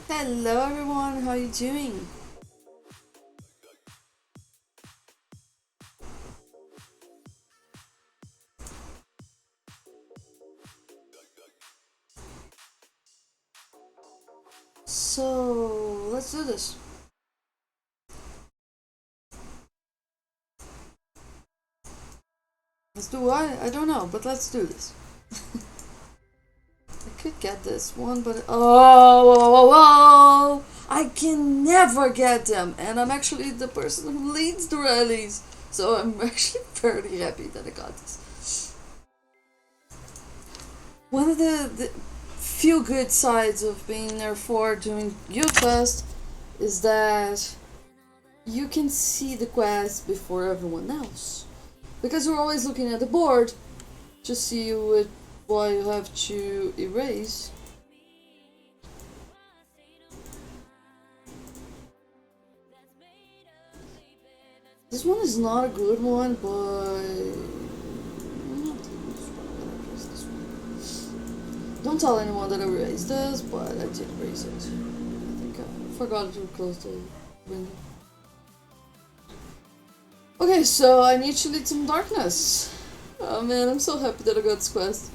Hello everyone, how you doing? So, let's do this. Let's do what? I don't know, but let's do this. I could get this one, but oh, I can never get them, and I'm actually the person who leads the rallies, so I'm actually very happy that I got this. One of the few good sides of being there for doing Youth Fest is that you can see the quest before everyone else. Because you're always looking at the board to see what you have to erase. This one is not a good one, but don't tell anyone that I erased this, but I did erase it. I think I forgot to close the window. Okay, so I need to lead some darkness. Oh man, I'm so happy that I got this quest.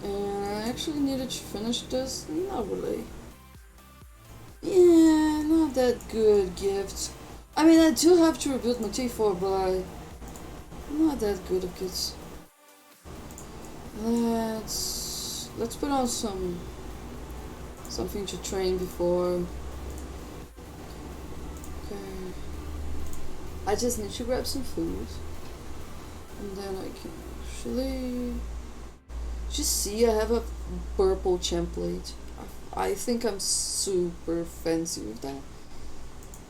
And I actually needed to finish this. Not really. Yeah, not that good gift. I mean, I do have to rebuild my T4, but I'm not that good at kids. Let's put on something to train before. Okay. I just need to grab some food, and then I can actually just see I have a purple template. I think I'm super fancy with that.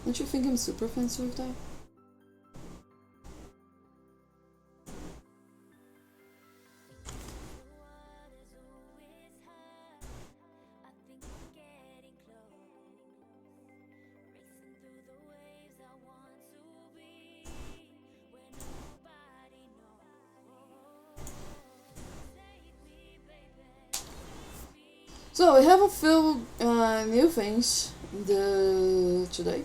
Don't you think I'm super fancy with that? So we have a few new things today.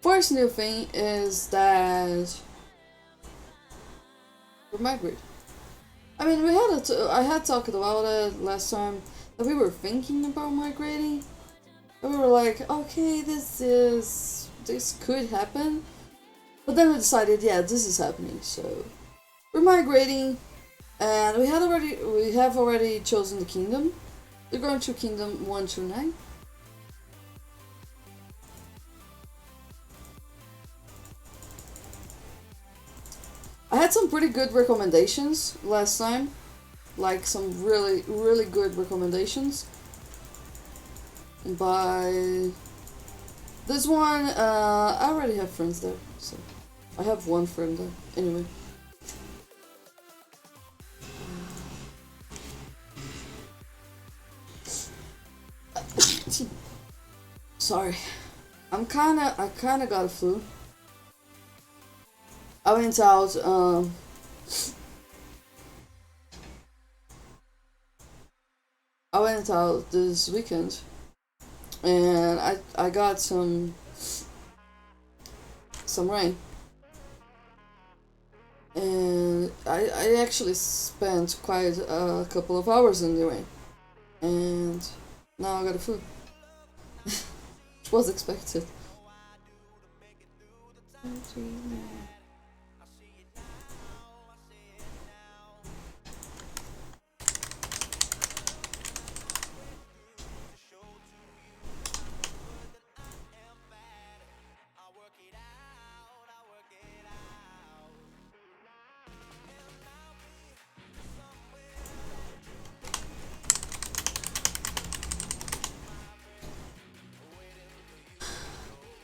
First new thing is that we're migrating. I mean, I had talked about it last time that we were thinking about migrating. And we were like, okay, this could happen, but then we decided, yeah, this is happening. So we're migrating, and we have already chosen the kingdom. We're going to Kingdom 1 to 9. I had some pretty good recommendations last time. Like some really, really good recommendations. By this one, I already have friends there. So I have one friend there. Anyway. Sorry. I kinda got a flu. I went out, I went out this weekend, and I got some rain, and I actually spent quite a couple of hours in the rain, and now I got a flu. Which was expected.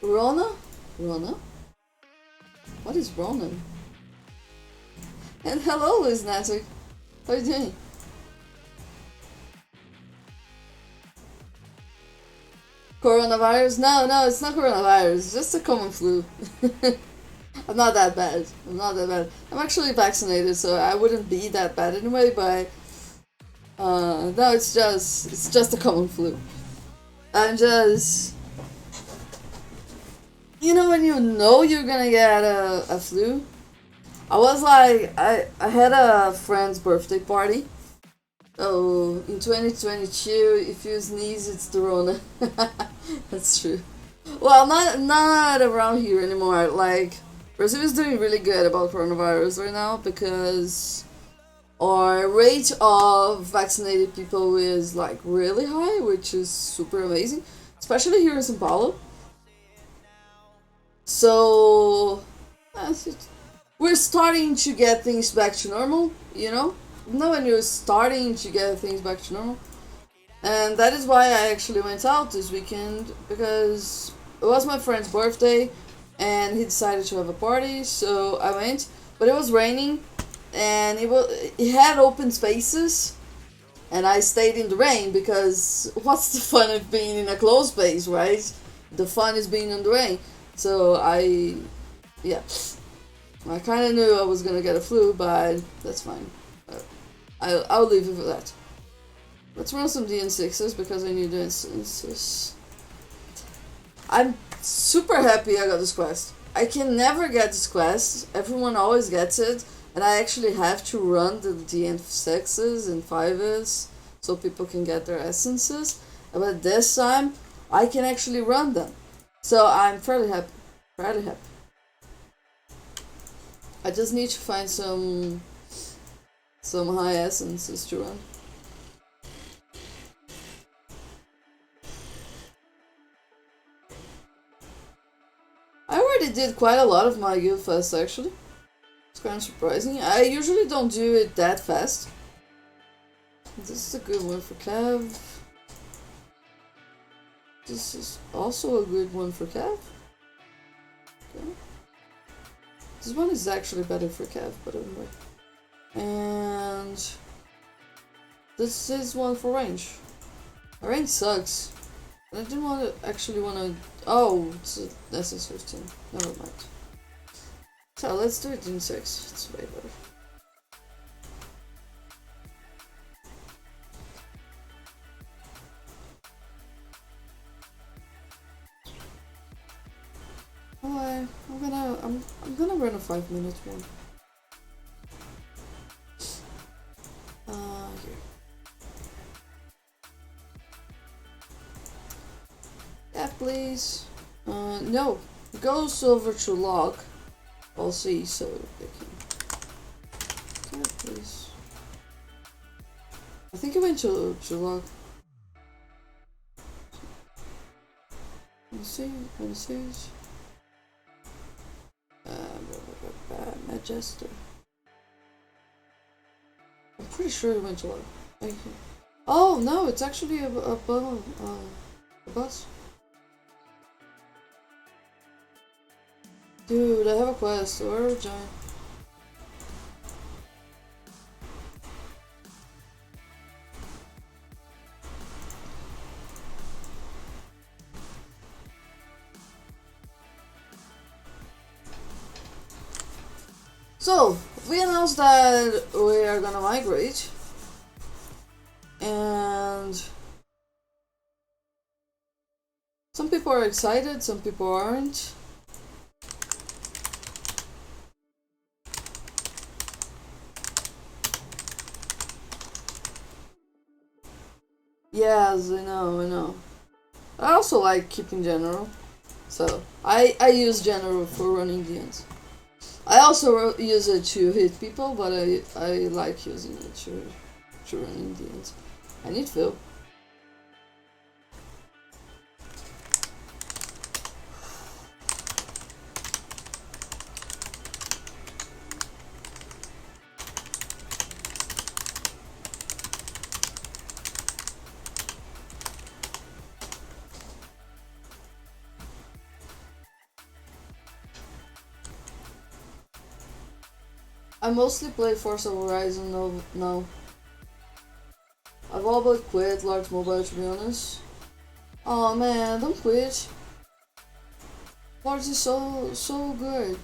Rona? Rona? What is Ronan? And hello, Liz Natic. How are you doing? Coronavirus? No, it's not coronavirus. It's just a common flu. I'm not that bad. I'm actually vaccinated, so I wouldn't be that bad anyway. But no, it's just a common flu. I'm just, you know you're gonna get a flu. I was like, I had a friend's birthday party. Oh, in 2022, if you sneeze, it's the Rona. That's true. Well, not around here anymore. Like, Brazil is doing really good about coronavirus right now because our rate of vaccinated people is like really high, which is super amazing, especially here in São Paulo. So we're starting to get things back to normal, you know? Now when you're starting to get things back to normal. And that is why I actually went out this weekend because it was my friend's birthday and he decided to have a party, so I went. But it was raining and it had open spaces and I stayed in the rain because what's the fun of being in a closed space, right? The fun is being in the rain. So yeah, I kind of knew I was gonna get a flu, but that's fine. I'll leave it for that. Let's run some DN6s because I need DN6s. I'm super happy I got this quest. I can never get this quest. Everyone always gets it. And I actually have to run the DN6s and 5s so people can get their essences. But this time, I can actually run them. So I'm fairly happy. Fairly happy. I just need to find some high essences to run. I already did quite a lot of my guild fast actually. It's kind of surprising. I usually don't do it that fast. This is a good one for Cav. This is also a good one for Cav. Okay. This one is actually better for Cav, but anyway. And this is one for range. My range sucks. I didn't actually want to. Oh, it's a SS15. Never mind. So let's do it in 6. It's way better. Alright, I'm gonna run a 5-minute one. Here. Yeah, please. No. It goes over to log. I'll see, so they can. Yeah, please. I think it went to log. Let me see. Manchester. I'm pretty sure it went to log. Oh no, it's actually a bus. Dude, I have a quest. Or giant. So, we announced that we are gonna migrate. And some people are excited, some people aren't. Yes, I know. I also like keeping general. So, I use general for running DNs. I also use it to hit people, but I like using it to run Indians. I need Phil. I mostly play Forza Horizon now. I've all but quit Large Mobile, to be honest. Oh man, don't quit. Large is so good.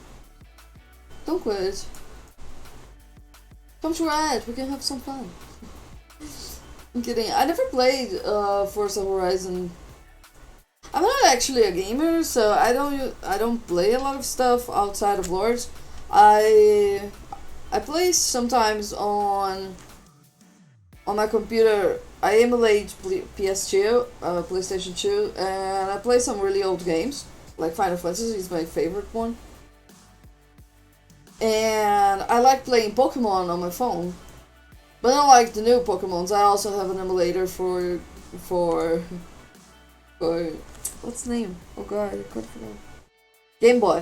Don't quit. Come to Red, we can have some fun. I'm kidding. I never played Forza Horizon I'm not actually a gamer, so I don't play a lot of stuff outside of Lords. I I play sometimes on my computer. I emulate PS2, PlayStation 2, and I play some really old games. Like Final Fantasy is my favorite one. And I like playing Pokemon on my phone. But I don't like the new Pokemons. I also have an emulator for for what's the name? Oh god, I can't forget. Game Boy.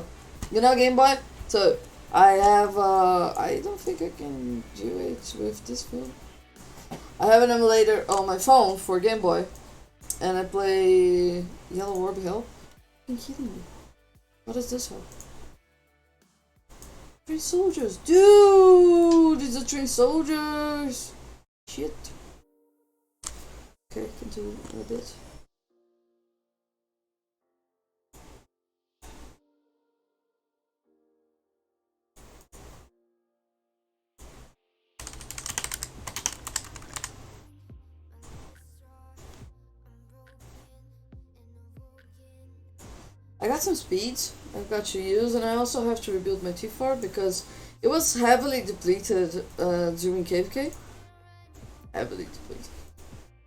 You know Game Boy? So I have I don't think I can do it with this phone. I have an emulator on my phone for Game Boy, and I play Yellow Orb Hill. Are you kidding me? What is this one? Train soldiers, dude! These are train soldiers. Shit. Okay, continue a bit. I got some speeds I've got to use, and I also have to rebuild my T4 because it was heavily depleted during KVK. Heavily depleted.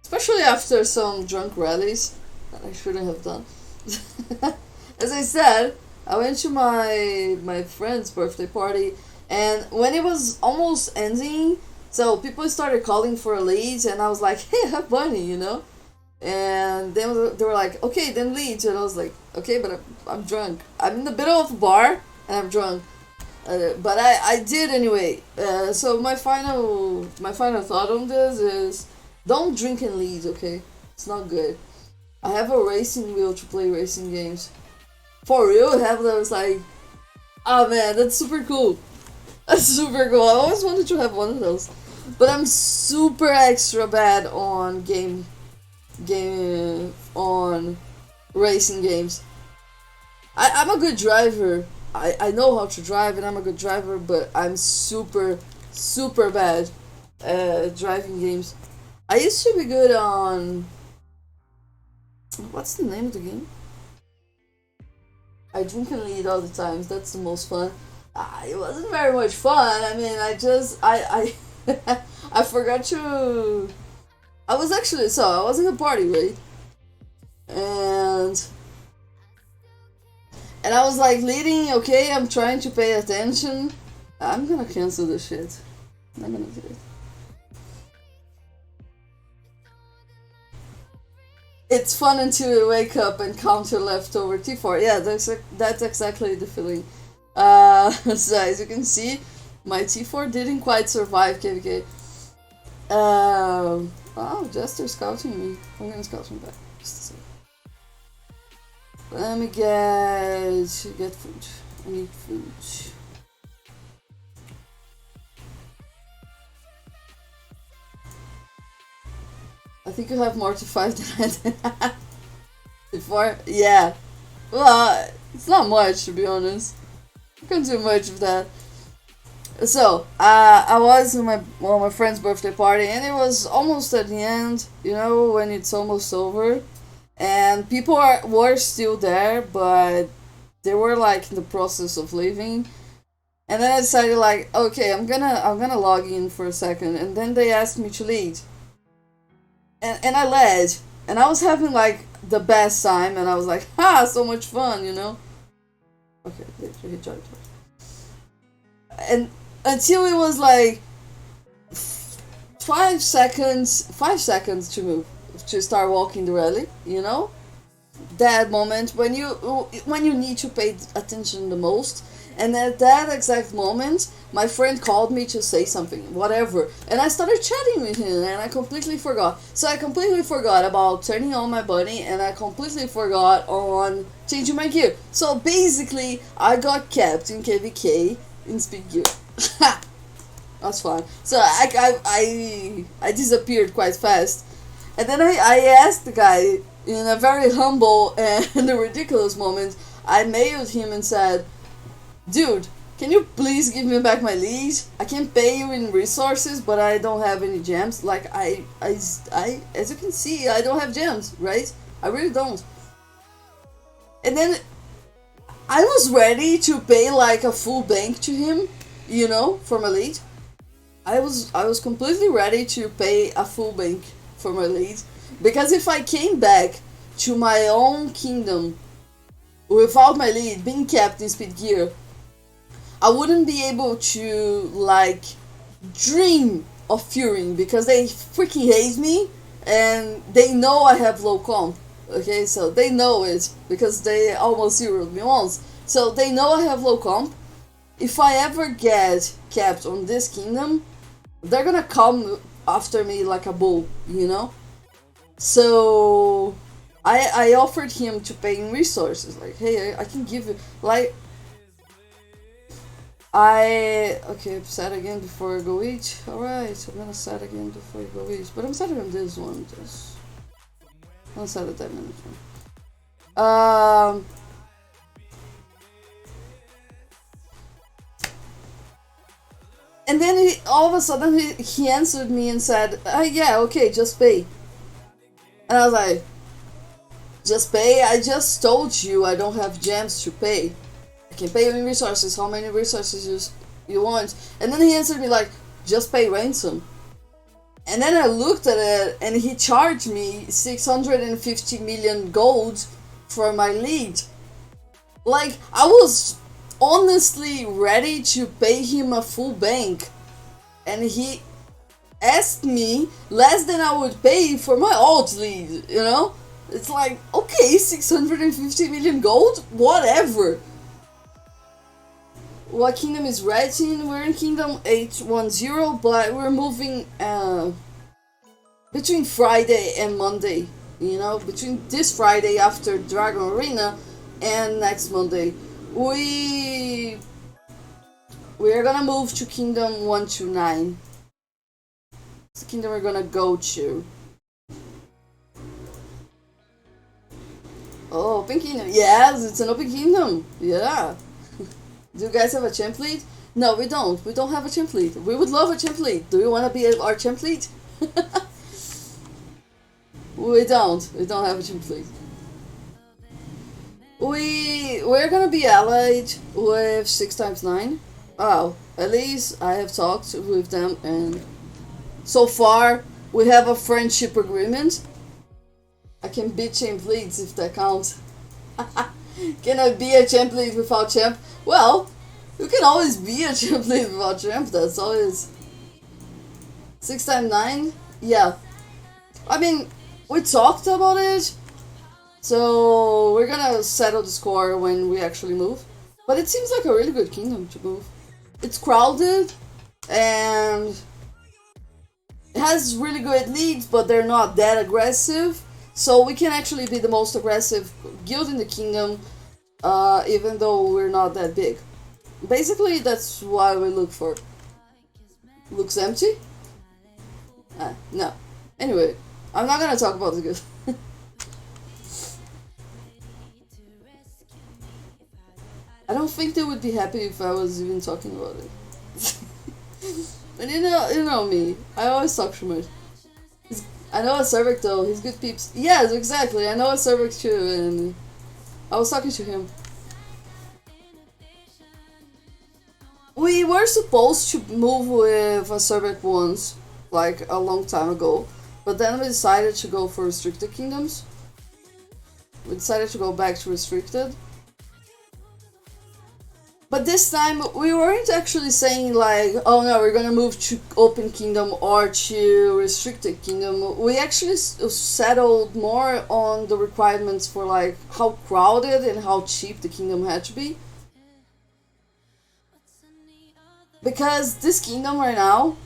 Especially after some drunk rallies that I shouldn't have done. As I said, I went to my friend's birthday party, and when it was almost ending, so people started calling for a lead, and I was like, hey, have bunny, you know? And then they were like, okay, then lead. And I was like, okay, but I'm drunk. I'm in the middle of a bar and I'm drunk. But I did anyway. So my final thought on this is don't drink and lead, okay? It's not good. I have a racing wheel to play racing games. For real, I have those like, oh man, that's super cool. That's super cool. I always wanted to have one of those. But I'm super extra bad on game on racing games. I'm a good driver. I know how to drive and I'm a good driver, but I'm super bad at driving games. I used to be good on what's the name of the game? I drink and lead all the times. That's the most fun. It wasn't very much fun. I mean, I I forgot to. I was in a party, right? And I was like leading, okay, I'm trying to pay attention. I'm gonna cancel this shit. I'm gonna do it. It's fun until you wake up and count your leftover T4. Yeah, that's exactly the feeling. So as you can see, my T4 didn't quite survive KVK. Oh, Jester scouting me. I'm gonna scout him back. Just a second. Let me get food. I need food. I think you have more to fight than I did. Before, yeah. Well, it's not much to be honest. I can't do much of that. So, I was in my friend's birthday party, and it was almost at the end. You know, when it's almost over, and people were still there, but they were like in the process of leaving. And then I decided like, okay, I'm gonna log in for a second, and then they asked me to lead, and I led, and I was having like the best time, and I was like, ha, so much fun, you know. Okay, he joined. And until it was like 5 seconds to move to start walking the rally, you know, that moment when you need to pay attention the most. And at that exact moment, my friend called me to say something, whatever, and I started chatting with him, and I completely forgot. So I completely forgot about turning on my bunny, and I completely forgot on changing my gear. So basically, I got kept in KVK in speed gear. That's fine. So I disappeared quite fast, and then I asked the guy in a very humble and a ridiculous moment. I mailed him and said, "Dude, can you please give me back my lead? I can pay you in resources, but I don't have any gems. Like I as you can see, I don't have gems, right? I really don't." And then I was ready to pay like a full bank to him, you know, for my lead. I was completely ready to pay a full bank for my lead, because if I came back to my own kingdom without my lead being kept in speed gear, I wouldn't be able to like dream of furing, because they freaking hate me and they know I have low comp. Okay, so they know it because they almost zeroed me once. So they know I have low comp. If I ever get capped on this kingdom, they're gonna come after me like a bull, you know? So I offered him to pay in resources. Like, hey, I can give you like okay, set again before I go eat. Alright, I'm gonna set again before I go eat. But I'm setting on this one. I'll set it that minute one. And then all of a sudden he answered me and said, yeah, okay, just pay. And I was like, just pay? I just told you I don't have gems to pay. I can pay you in resources. How many resources you want? And then he answered me like, just pay ransom. And then I looked at it and he charged me 650 million gold for my lead. Like, I was honestly ready to pay him a full bank. And he asked me less than I would pay for my alt lead, you know? It's like, okay, 650 million gold? Whatever. What kingdom is red in? We're in kingdom 810, but we're moving between Friday and Monday, you know, between this Friday after Dragon Arena and next Monday. We are gonna move to kingdom 129. It's the kingdom we're gonna go to. Oh, open kingdom. Yes, it's an open kingdom. Yeah. Do you guys have a champ lead? No, we don't. We don't have a champ lead. We would love a champ lead. Do you want to be our champ lead? We don't. We don't have a champ lead. We're gonna be allied with 6x9. Oh, at least I have talked with them, and so far we have a friendship agreement. I can beat champ leads if that counts. Can I be a champ lead without champ? Well, you can always be a champ lead without champ. That's always 6x9. Yeah, I mean, we talked about it, so we're gonna settle the score when we actually move. But it seems like a really good kingdom to move. It's crowded and it has really good leads, but they're not that aggressive. So we can actually be the most aggressive guild in the kingdom, even though we're not that big. Basically, that's what we look for. Looks empty? No. Anyway, I'm not gonna talk about the guild. I don't think they would be happy if I was even talking about it. But you know me. I always talk too much. I know a Cervic though, he's good peeps. Yes, exactly, I know a Cervic too, and I was talking to him. We were supposed to move with a Cervic once, like a long time ago, but then we decided to go for restricted kingdoms. We decided to go back to restricted. But this time, we weren't actually saying like, oh no, we're gonna move to open kingdom or to restricted kingdom. We actually settled more on the requirements for like how crowded and how cheap the kingdom had to be. Because this kingdom right now,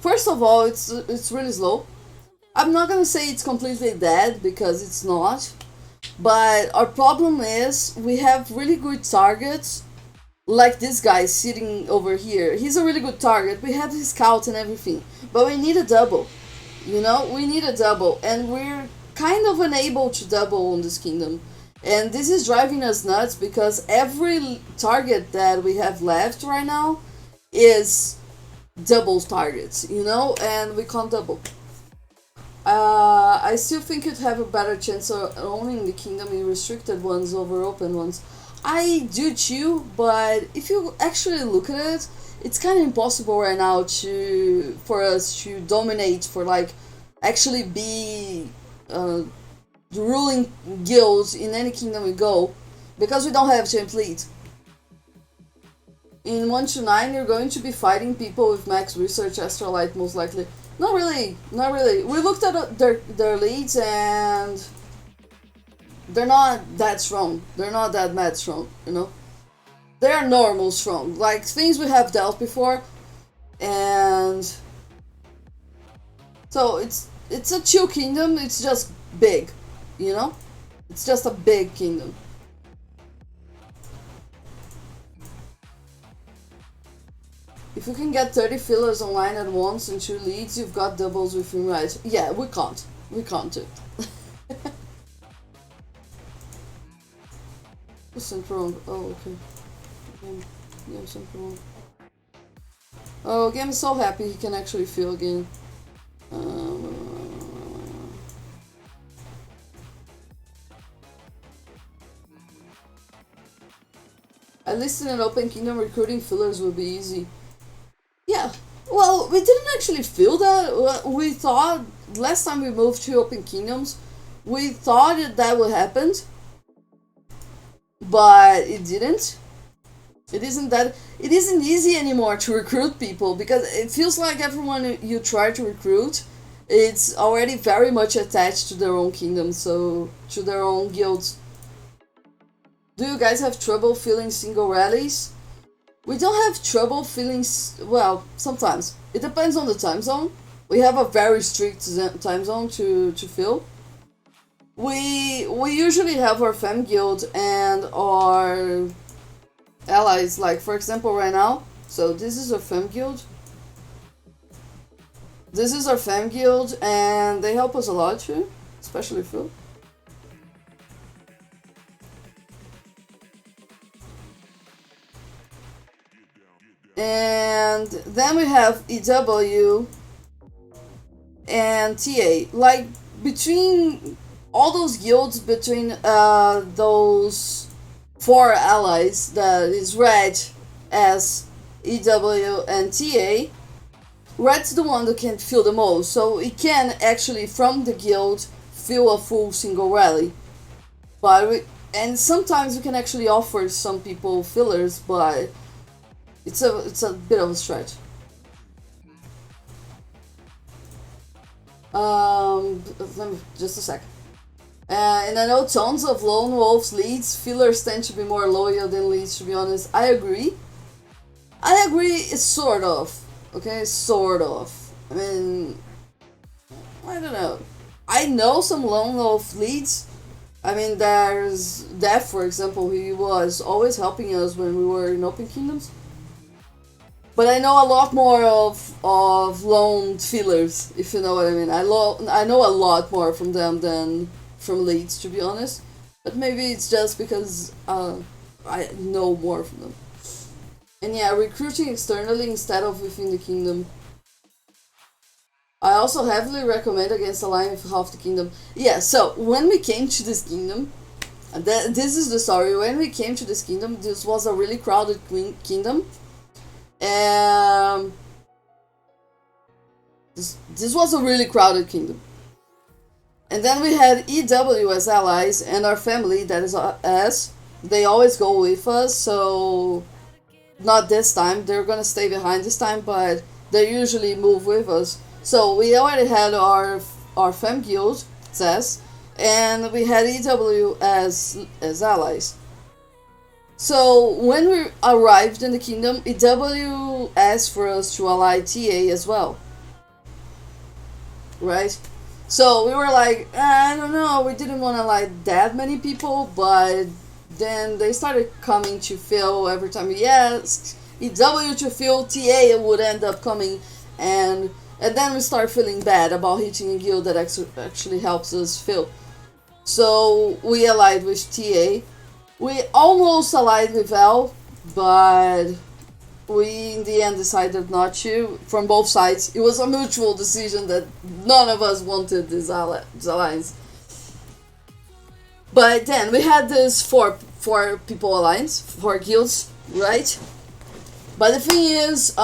first of all, it's really slow. I'm not gonna say it's completely dead because it's not. But our problem is we have really good targets, like this guy sitting over here. He's a really good target. We have his scout and everything, but we need a double. You know, we need a double, and we're kind of unable to double on this kingdom. And this is driving us nuts because every target that we have left right now is double targets, you know, and we can't double. I still think you'd have a better chance of owning the kingdom in restricted ones over open ones. I do too, but if you actually look at it, it's kind of impossible right now for us to dominate, for like actually be the ruling guilds in any kingdom we go, because we don't have champ lead. In 1 to 9, you're going to be fighting people with max research, Astralight most likely. Not really, not really. We looked at their leads and they're not that strong. They're not that mad strong, you know? They're normal strong, like things we have dealt before, and so it's a chill kingdom, it's just big, you know? It's just a big kingdom. If you can get 30 fillers online at once and 2 leads, you've got doubles with him, right? Yeah, we can't. We can't do it. Sent wrong. Oh, okay. Game sent wrong. Oh, Game is so happy he can actually feel again. At least in an open kingdom, recruiting fillers will be easy. Yeah, well, we didn't actually feel that. We thought, last time we moved to open kingdoms, we thought that would happen, but it didn't. It isn't easy anymore to recruit people, because it feels like everyone you try to recruit, it's already very much attached to their own kingdom, so to their own guilds. Do you guys have trouble filling single rallies? We don't have trouble filling, well, sometimes. It depends on the time zone. We have a very strict time zone to fill. We usually have our fem guild and our allies, like for example right now. So this is our fem guild. This is our fem guild and they help us a lot too, especially Phil. And then we have EW and TA. Like, between all those guilds, between those 4 allies, that is Red, S, EW, and TA, Red's the one that can fill the most, so it can actually, from the guild, fill a full single rally. And sometimes we can actually offer some people fillers, but it's a bit of a stretch. Let me, just a sec. And I know tons of lone wolves leads. Fillers tend to be more loyal than leads, to be honest. I agree. It's sort of. Okay, sort of. I mean, I don't know. I know some lone wolf leads. I mean, there's Death, for example. He was always helping us when we were in open kingdoms. But I know a lot more of lone fillers, if you know what I mean. I know a lot more from them than from leads, to be honest. But maybe it's just because I know more from them. And yeah, recruiting externally instead of within the kingdom. I also heavily recommend against aligning with half the kingdom. Yeah, so when we came to this kingdom, this is the story. When we came to this kingdom, this was a really crowded kingdom. This was a really crowded kingdom. And then we had EW as allies and our family, that is us. They always go with us, so not this time. They're gonna stay behind this time, but they usually move with us. So we already had our fem guild, Zess, and we had EW as allies. So when we arrived in the kingdom, EW asked for us to ally TA as well. Right? So we were like, I don't know, we didn't want to ally that many people, but then they started coming to Phil every time we asked. EW to Phil, TA would end up coming, and then we start feeling bad about hitting a guild that actually helps us fill. So we allied with TA. We almost allied with L, but we in the end decided not to, from both sides. It was a mutual decision that none of us wanted this alliance. But then we had this four people alliance, four guilds, right? But the thing is,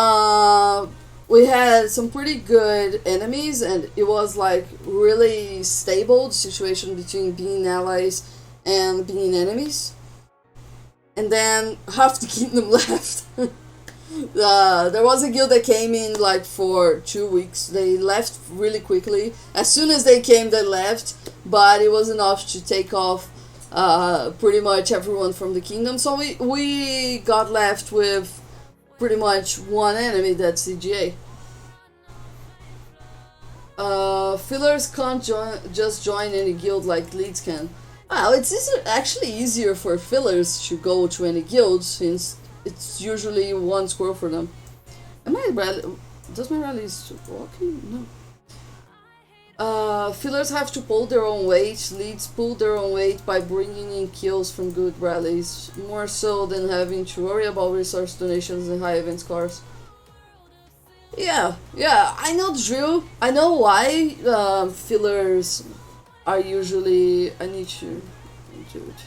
we had some pretty good enemies, and it was like really stable, the situation between being allies and being enemies. And then half the kingdom left. There was a guild that came in like for 2 weeks. They left really quickly. As soon as they came, they left, but it was enough to take off pretty much everyone from the kingdom. So we got left with pretty much one enemy, that's CGA. Fillers can't just join any guild like leads can. Well, it's actually easier for fillers to go to any guild since it's usually one score for them. Am I rally? Does my rally is walking? No. Fillers have to pull their own weight. Leads pull their own weight by bringing in kills from good rallies, more so than having to worry about resource donations and high event scores. Yeah, I know the drill. I know why fillers are usually. I need to do it.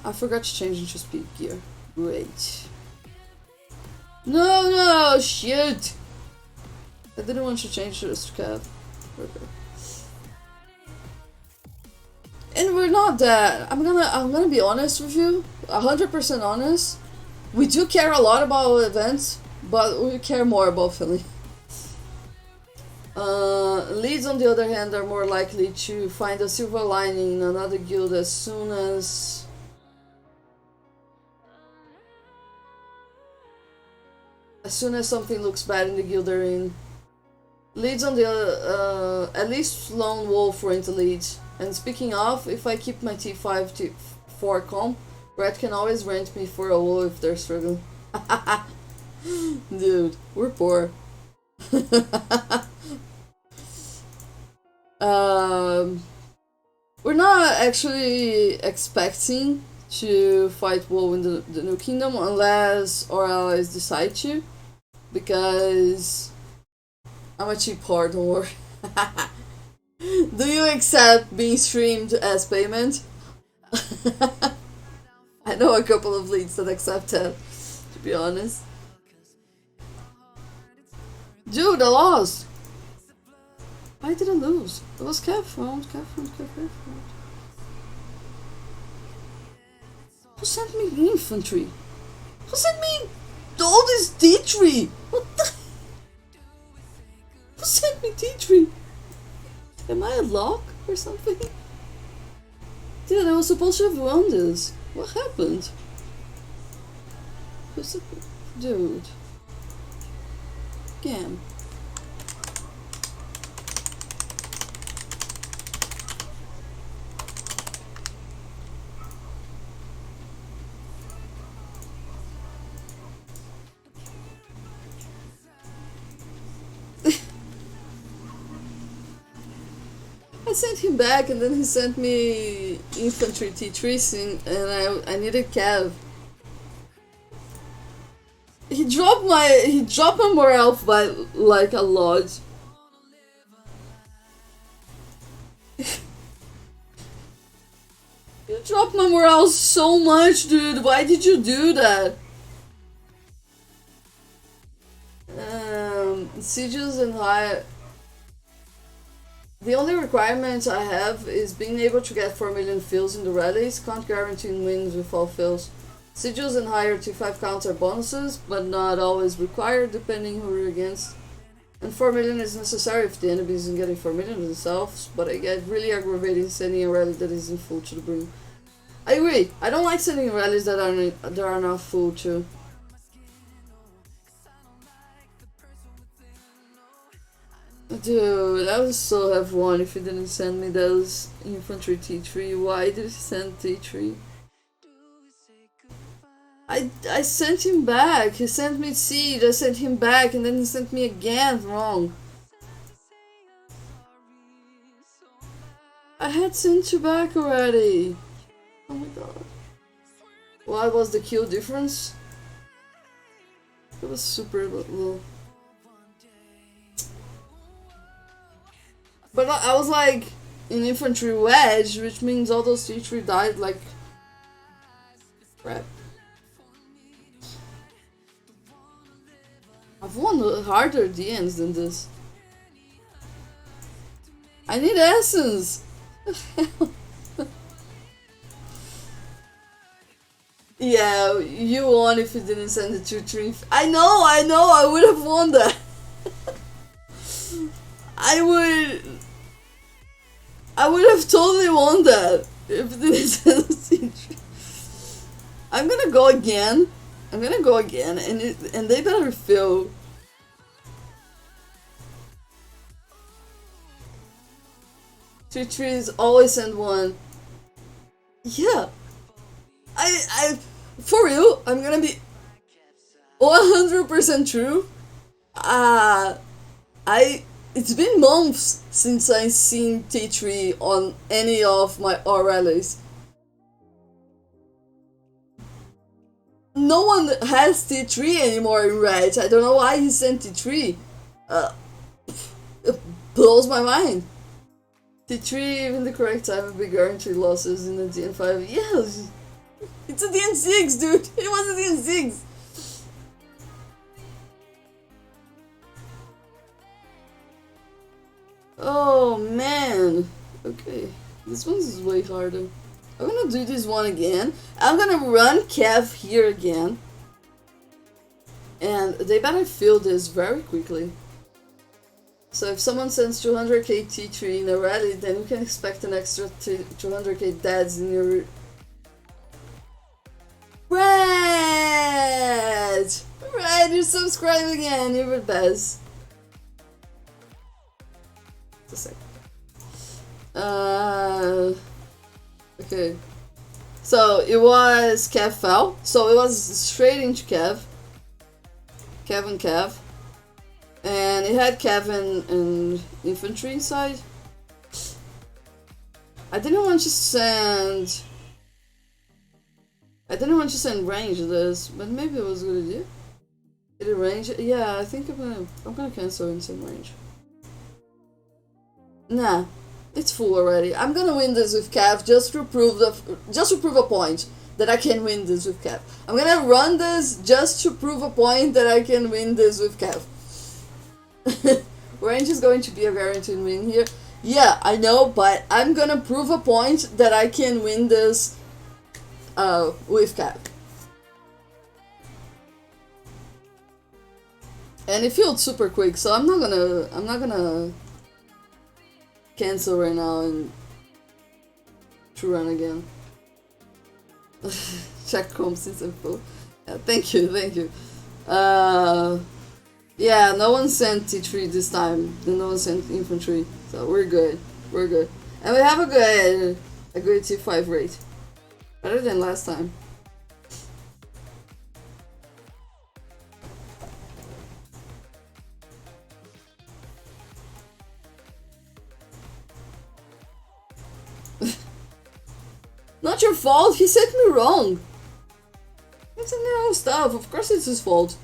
I forgot to change into speed gear. Great. No, shit! I didn't want to change this to Cav. Okay. And we're not that. I'm gonna be honest with you, 100% honest. We do care a lot about events, but we care more about filling. Leads, on the other hand, are more likely to find a silver lining in another guild as soon as something looks bad in the guild they're in. Leads on the other, at least Lone Wolf rent a lead. And speaking of, if I keep my T5 T4 comp, Red can always rent me for a wool if they're struggling. Dude, we're poor. We're not actually expecting to fight WoW in the New Kingdom unless our allies decide to, because I'm a cheap whore, don't worry. Do you accept being streamed as payment? I know a couple of leads that accept that, to be honest. Dude, I lost! I didn't lose. It was Cav found. Who sent me infantry? Who sent me all this D3? What the? Who sent me D3? Am I a lock or something? Dude, I was supposed to have won this. What happened? Who's it? Dude. Gam. I sent him back, and then he sent me infantry T3, and I needed Cav. He dropped my morale by like a lot. You dropped my morale so much, dude. Why did you do that? Sieges and high. The only requirement I have is being able to get 4 million fills in the rallies. Can't guarantee wins with all fills. Sigils and higher T5 counts are bonuses, but not always required depending who you're against. And 4 million is necessary if the enemy isn't getting 4 million themselves, but I get really aggravating sending a rally that isn't full to the brim. I agree, I don't like sending rallies that are not full too. Dude, I would still have won if he didn't send me those infantry T3. Why did he send T3? I sent him back. He sent me seed. I sent him back, and then he sent me again wrong. I had sent you back already. Oh my god. What was the kill difference? It was super low. But I was like in infantry wedge, which means all those T3 died like crap. I've won harder DNs than this. I need essence! Yeah, you won if you didn't send it to 3. I know, I would have won that. I would have totally won that if it didn't send it to 3. I'm gonna go again. And they better fill. Two trees always send one. Yeah. For real, I'm gonna be 100% true. It's been months since I've seen T3 on any of my rallies. No one has T3 anymore in Red. I don't know why he sent T3. It blows my mind. T3, even the correct time would be guaranteed losses in the DN5. Yes! It's a DN6, dude! It was a DN6! Oh man! Okay, this one's way harder. I'm gonna do this one again. I'm gonna run Kev here again. And they better fill this very quickly. So if someone sends 200k T3 in a rally, then you can expect an extra 200k dads in your... Red! Red, you're subscribing again, you're the best. Just a sec. Okay. So it was Kev fell. So it was straight into Kev. Kev and Kev. And it had Kevin and infantry inside. I didn't want to send range this, but maybe it was a good idea. Did it range? Yeah, I think I'm gonna cancel and send range. Nah, it's full already. I'm gonna win this with Kev just to prove a point that I can win this with Kev. I'm gonna run this just to prove a point that I can win this with Kev. Range is going to be a guaranteed win here. Yeah, I know, but I'm gonna prove a point that I can win this with Kev. And it feels super quick, so I'm not gonna cancel right now and to run again. Check comp since I'm full. Yeah, thank you. Yeah, no one sent T3 this time. No one sent infantry, so we're good. And we have a good T5 rate. Better than last time. Not your fault, he sent me wrong. He sent me wrong stuff, of course it's his fault.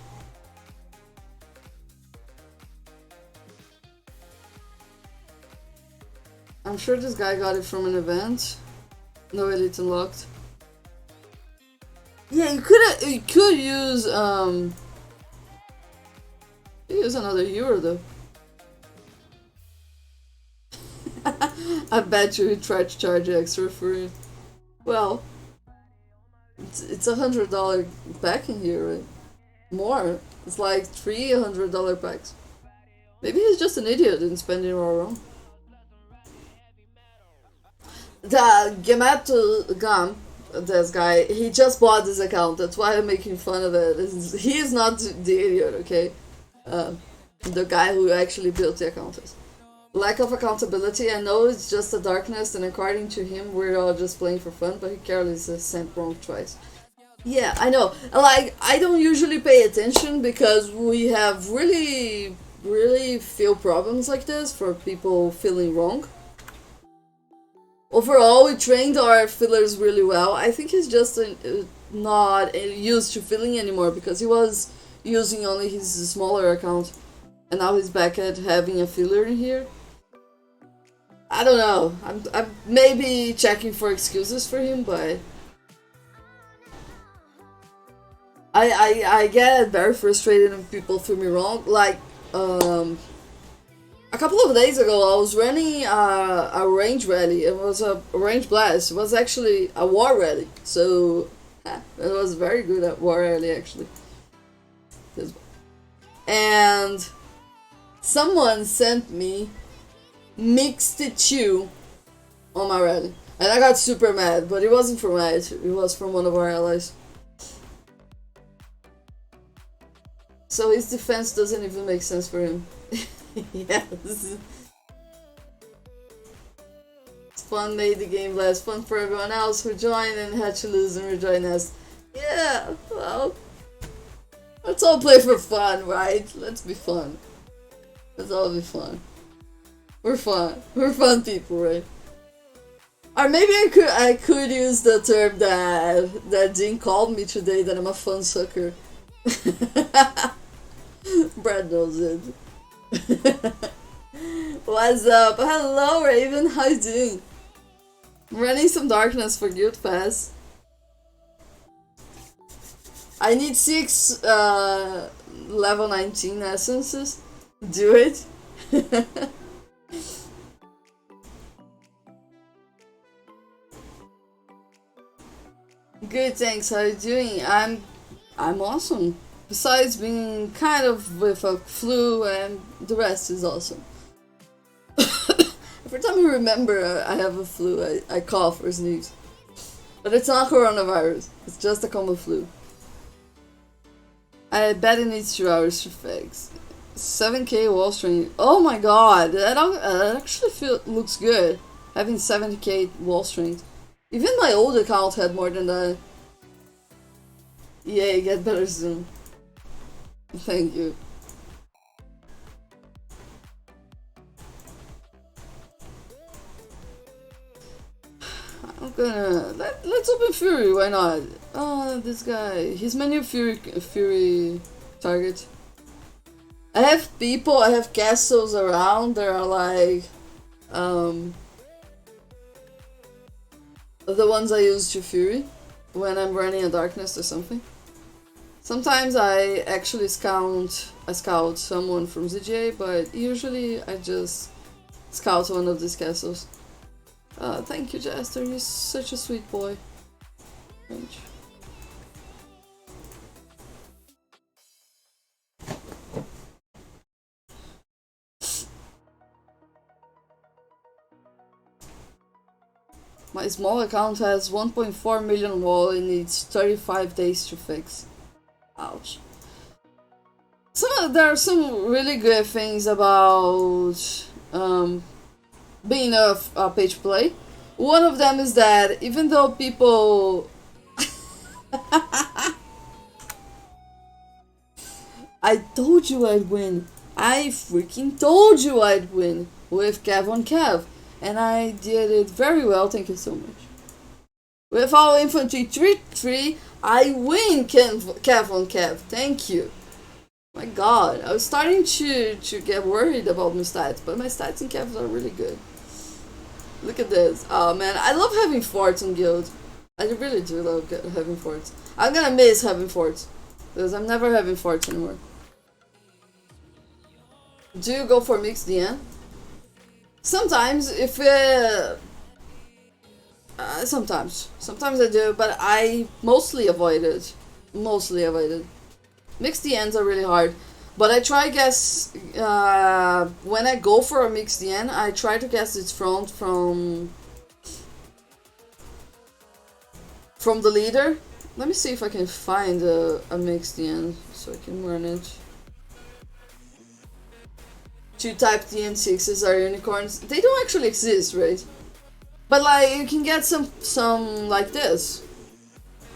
I'm sure this guy got it from an event. No elite unlocked. Yeah, you could use another hero though. I bet you he tried to charge extra for it. Well, it's $100 pack in here, right? More. It's like $300 packs. Maybe he's just an idiot and spending it all wrong. The Gematto Gum, this guy, he just bought this account. That's why I'm making fun of it. He is not the idiot, okay? The guy who actually built the account is. Lack of accountability, I know it's just a darkness, and according to him, we're all just playing for fun, but he carelessly sent wrong twice. Yeah, I know. Like, I don't usually pay attention because we have really few problems like this for people feeling wrong. Overall, we trained our fillers really well. I think he's just not used to filling anymore because he was using only his smaller account, and now he's back at having a filler in here. I don't know. I'm maybe checking for excuses for him, but I get very frustrated when people feel me wrong. Like, a couple of days ago, I was running a range rally. It was a range blast. It was actually a war rally. So, it was very good at war rally, actually. And someone sent me mixed chew on my rally. And I got super mad, but it wasn't from Ed. It was from one of our allies. So his defense doesn't even make sense for him. Yes. It's fun, made the game less fun for everyone else who joined and had to lose and rejoin us. Yeah, well, let's all play for fun, right? Let's be fun. Let's all be fun. We're fun. We're fun people, right? Or maybe I could use the term that Dean called me today, that I'm a fun sucker. Brad knows it. What's up? Hello, Raven. How you doing? I'm running some darkness for Guild Pass. I need 6 level 19 essences. Do it. Good, thanks. How you doing? I'm awesome. Besides being kind of with a flu, and the rest is awesome. Every time I remember I have a flu, I cough or sneeze. But it's not coronavirus. It's just a common flu. I bet it needs 2 hours to fix. 7k wall strength. Oh my god, that actually looks good. Having 70k wall strength. Even my old account had more than that. Yay, get better soon. Thank you. I'm gonna let's open Fury. Why not? Oh, this guy. He's my new Fury target. I have castles around. There are like the ones I use to Fury when I'm running a darkness or something. Sometimes I actually scout someone from ZGA, but usually I just scout one of these castles. Thank you, Jester. You're such a sweet boy. Thank you. My small account has 1.4 million wall and needs 35 days to fix. Ouch. There are some really good things about being a page play. One of them is that even though people I told you I'd win. I freaking told you I'd win with Cav on Cav. And I did it very well, thank you so much. With our infantry 3-3, I win Cav on Cav, thank you. My god, I was starting to get worried about my stats, but my stats in Cav are really good. Look at this. Oh man, I love having forts in Guild. I really do love having forts. I'm gonna miss having forts, because I'm never having forts anymore. Do you go for mixed DN? Sometimes, if sometimes I do, but I mostly avoid it. Mixed DNs are really hard, but I try guess when I go for a mixed DN, I try to guess its front from the leader. Let me see if I can find a mixed DN so I can run it. 2 type DN6s are unicorns. They don't actually exist, right? But like, you can get some like this.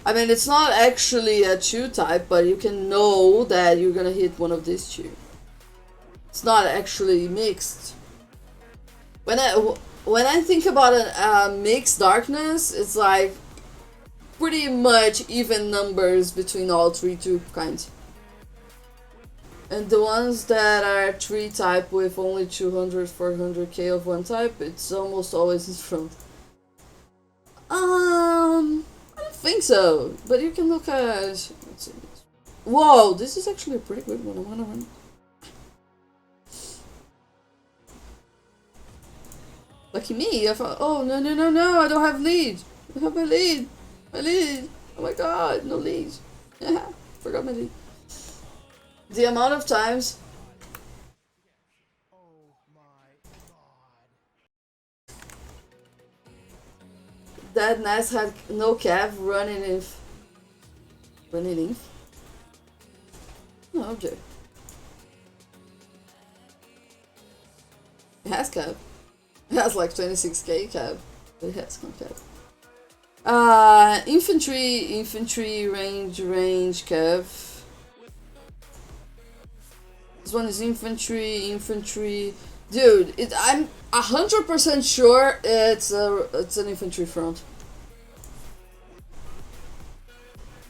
I mean, it's not actually a 2 type, but you can know that you're gonna hit one of these 2. It's not actually mixed. When I think about a mixed darkness, it's like pretty much even numbers between all three troop kinds. And the ones that are 3 type with only 200, 400k of one type, it's almost always in front. I don't think so, but you can look at. Let's see. Whoa, this is actually a pretty good one. I'm gonna run. Lucky me. I thought, oh no no no no! I don't have lead. I don't have my lead. My lead. Oh my god, no lead. Forgot my lead. The amount of times. That Ness had no cav running if. Running in? No, object. It has cav. It has like 26k cav. But it has no cav. Infantry, range, cav. This one is infantry. Dude, I'm 100% sure it's an infantry front.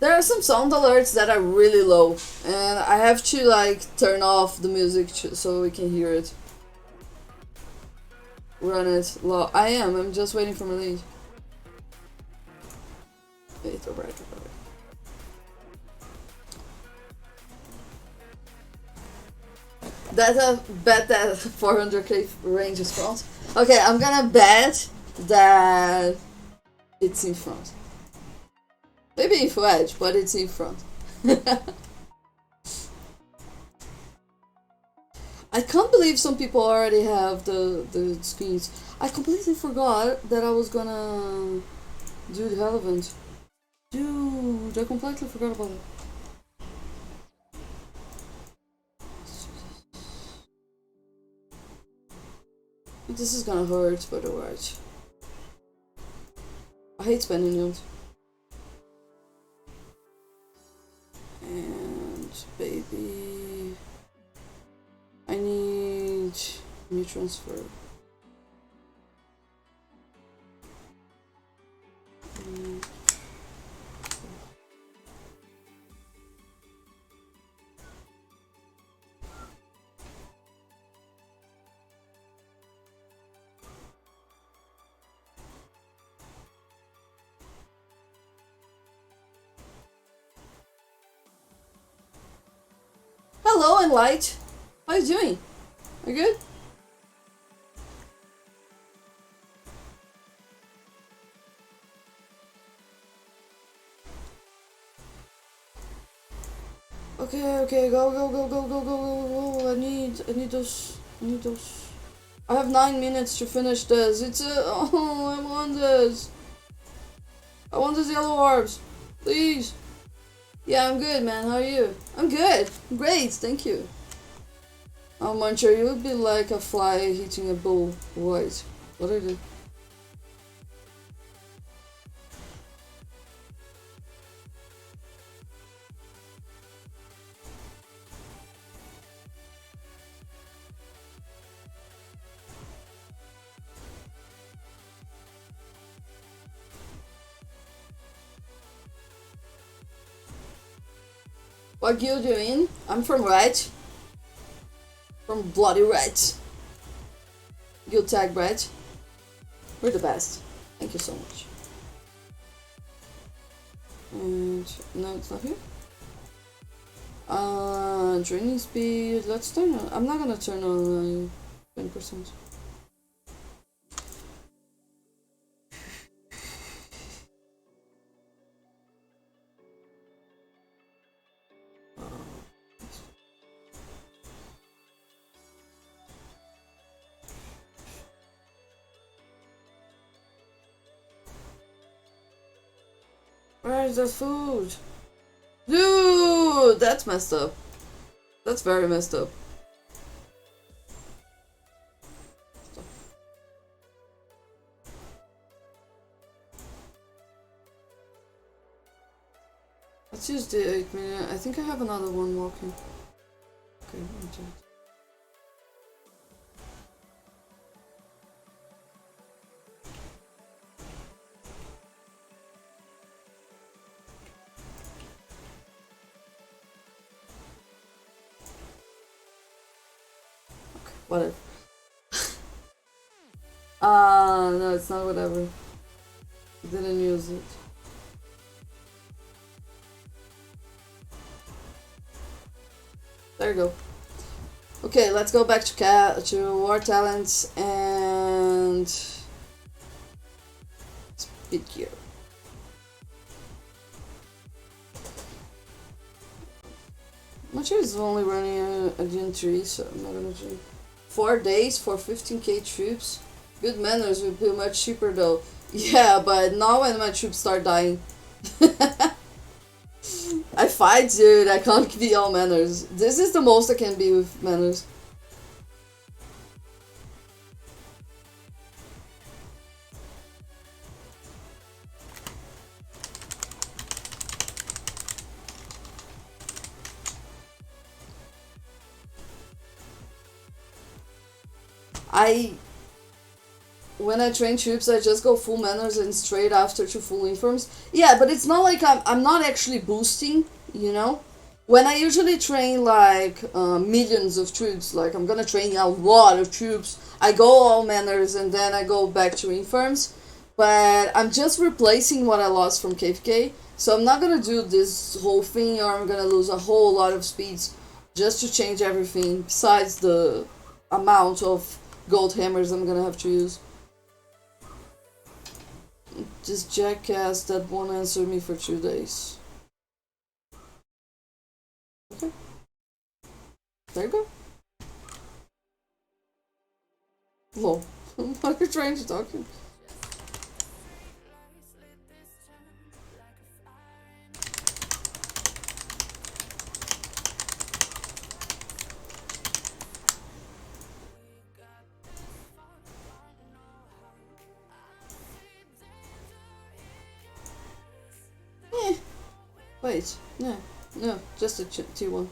There are some sound alerts that are really low, and I have to like turn off the music so we can hear it. Run it low. I'm just waiting for my lead. Wait, alright. Bet that 400k range is front. Okay, I'm gonna bet that it's in front. Maybe info edge, but it's in front. I can't believe some people already have the screens. I completely forgot that I was gonna do the relevant. Dude, I completely forgot about it. This is gonna hurt, but alright. I hate spending yields. And baby, I need new transfer. Hello, Enlight. How you doing? Are you good? Okay, go. I need those. I have 9 minutes to finish this. I want this. I want these yellow orbs. Please. Yeah, I'm good, man. How are you? I'm good. Great, thank you. Oh, Muncher, you would be like a fly hitting a bull. What? What are you? What guild you in? I'm from Red. From Bloody Red. Guild tag Red. We're the best. Thank you so much. And no, it's not here. Training speed. Let's turn on. I'm not gonna turn on 20%. Where's the food? Dude, that's messed up. That's very messed up. Let's use the 8 minute. I think I have another one walking. Okay, let me check. Whatever. No, it's not whatever. Didn't use it. There you go. Okay, let's go back to War Talents and Speed Gear. My sure is only running a Gen 3, so I'm not gonna do 4 days for 15k troops. Good manners will be much cheaper though. Yeah, but not when my troops start dying. I fight, dude. I can't be all manners. This is the most I can be with manners. When I train troops, I just go full manners and straight after to full informs. Yeah, but it's not like I'm not actually boosting, you know? When I usually train like millions of troops, like I'm gonna train a lot of troops, I go all manners and then I go back to informs. But I'm just replacing what I lost from KFK, so I'm not gonna do this whole thing or I'm gonna lose a whole lot of speeds just to change everything besides the amount of gold hammers I'm gonna have to use. This jackass that won't answer me for 2 days. Okay. There you go. Lol. What are you trying to talk to? Wait, no, just a T1.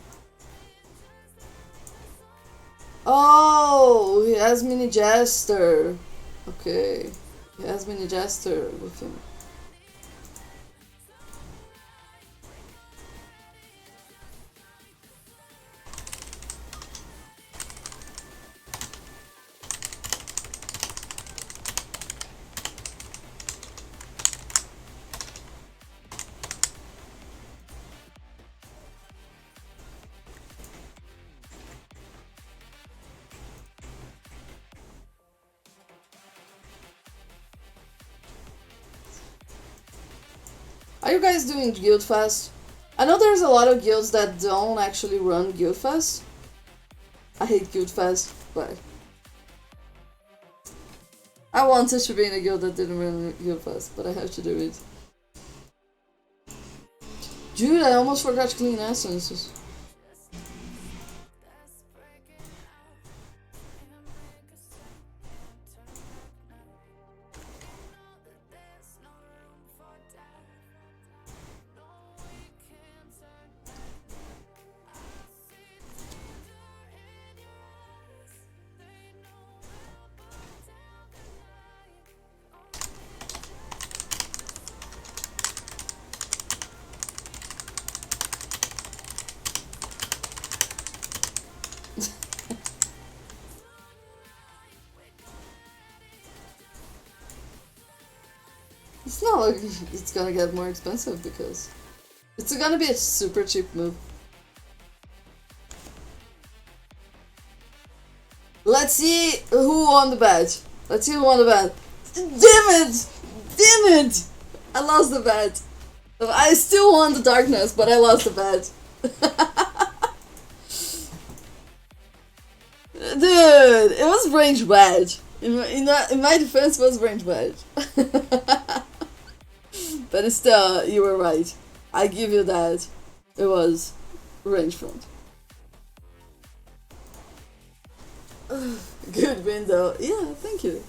Oh, he has Mini Jester. Okay, he has Mini Jester with him. Are you guys doing Guildfest? I know there's a lot of guilds that don't actually run Guildfest. I hate Guildfest, but I wanted to be in a guild that didn't run Guildfest, but I have to do it. Dude, I almost forgot to clean essences. It's not like it's gonna get more expensive because it's gonna be a super cheap move. Let's see who won the badge. Let's see who won the badge. Damn it! Damn it! I lost the badge. I still won the darkness, but I lost the badge. Dude, it was range badge. In my defense, it was range badge. But still, you were right. I give you that. It was range front. Good window. Yeah, thank you.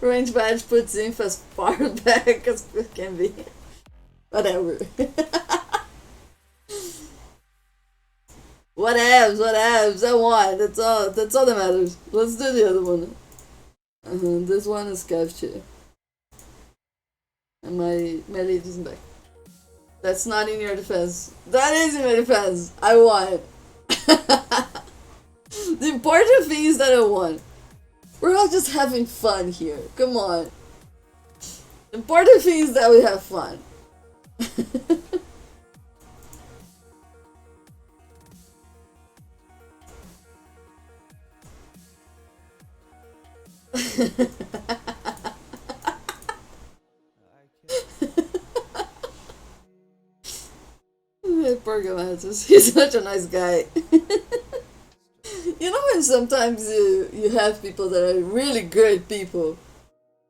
Range badge puts Zinf as far back as it can be. Whatever. Whatevs, I won. That's all that matters. Let's do the other one. This one is capture. And my lead isn't back. That's not in your defense. That is in my defense. I won. The important thing is that I won. We're all just having fun here. Come on. The important thing is that we have fun. Poor Galantis. He's such a nice guy. You know when sometimes you have people that are really good people.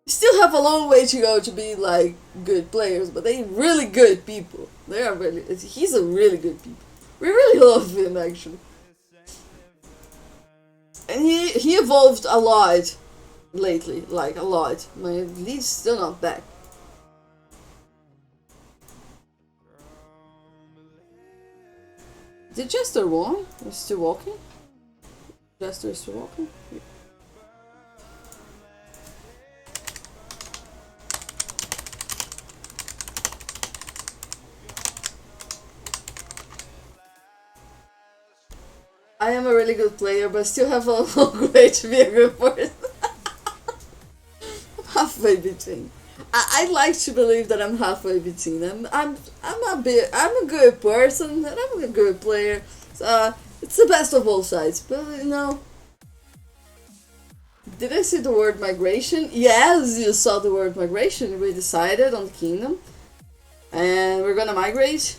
You still have a long way to go to be like good players, but they're really good people. They are really. He's a really good people. We really love him actually, and he evolved a lot lately, like a lot. My lead's still not back. Did Jester won? Is still walking? Jester is still walking? Yeah. I am a really good player, but still have a long way to be a good person. I'm halfway between. I like to believe that I'm halfway between. I'm a good person and I'm a good player. So it's the best of both sides. But you know, did I see the word migration? Yes, you saw the word migration. We decided on the kingdom, and we're gonna migrate.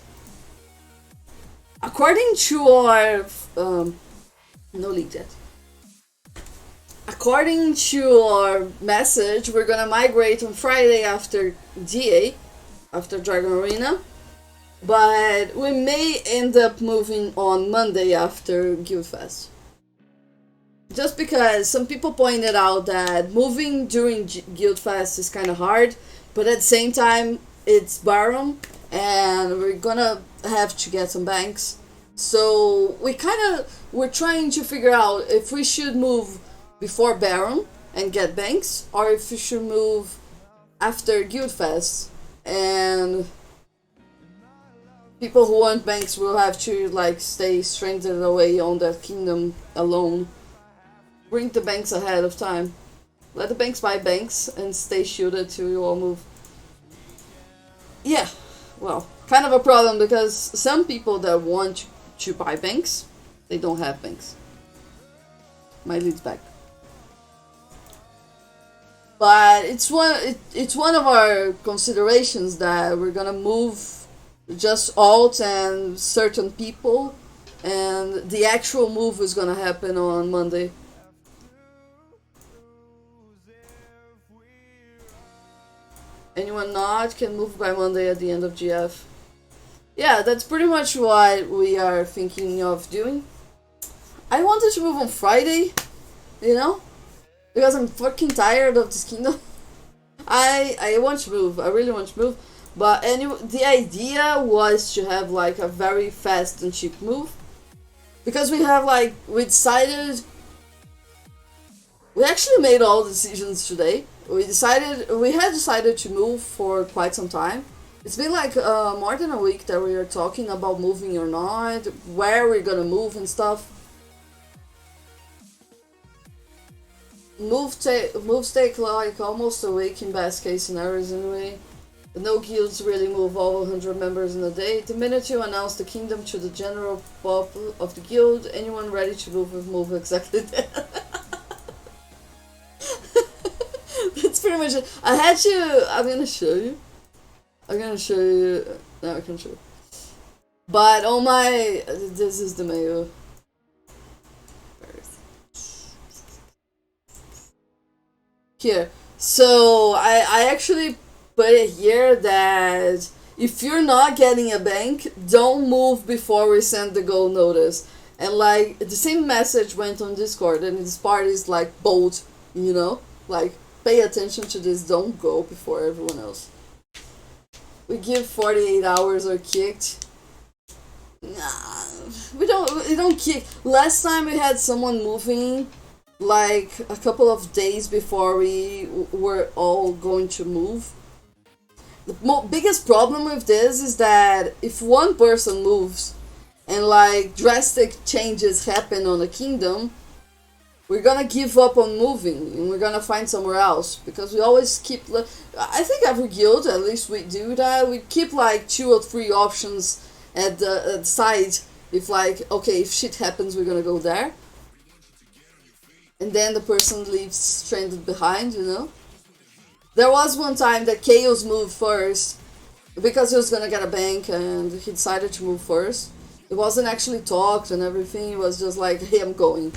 According to our no leak yet. According to our message, we're gonna migrate on Friday after DA, after Dragon Arena, but we may end up moving on Monday after Guildfest. Just because some people pointed out that moving during Guildfest is kind of hard, but at the same time it's Baron, and we're gonna have to get some banks. So we're trying to figure out if we should move before Baron and get banks, or if we should move after Guildfest, and people who want banks will have to like stay stranded away on that kingdom alone. Bring the banks ahead of time. Let the banks buy banks and stay shielded till you all move. Yeah, well, kind of a problem because some people that want to buy banks, they don't have banks. My lead's back. But it's one of our considerations that we're gonna move just alt and certain people, and the actual move is gonna happen on Monday. Anyone not can move by Monday at the end of GF. Yeah, that's pretty much what we are thinking of doing. I wanted to move on Friday, you know? Because I'm fucking tired of this kingdom. I want to move. I really want to move. But anyway, the idea was to have like a very fast and cheap move. Because we actually made all the decisions today. We had decided to move for quite some time. It's been like more than a week that we are talking about moving or not, where we're gonna move and stuff. Moves take like almost a week in best case scenarios anyway. No guilds really move all 100 members in a day. The minute you announce the kingdom to the general pop of the guild, anyone ready to move will move exactly that. That's pretty much it. I'm gonna show you. No, I can show you. But on my, this is the mail. Here. So I actually put it here that if you're not getting a bank, don't move before we send the goal notice. And like the same message went on Discord, and this part is like bold, you know, like pay attention to this. Don't go before everyone else. We give 48 hours or kicked. Nah, we don't kick. Last time we had someone moving like a couple of days before we were all going to move. The biggest problem with this is that if one person moves, and like drastic changes happen on the kingdom, we're gonna give up on moving and we're gonna find somewhere else, because we always keep I think every guild, at least we do that, we keep like 2 or 3 options at the side. If like, okay, if shit happens, we're gonna go there, and then the person leaves stranded behind, you know. There was one time that Chaos moved first because he was gonna get a bank and he decided to move first. It wasn't actually talked and everything, it was just like, hey, I'm going.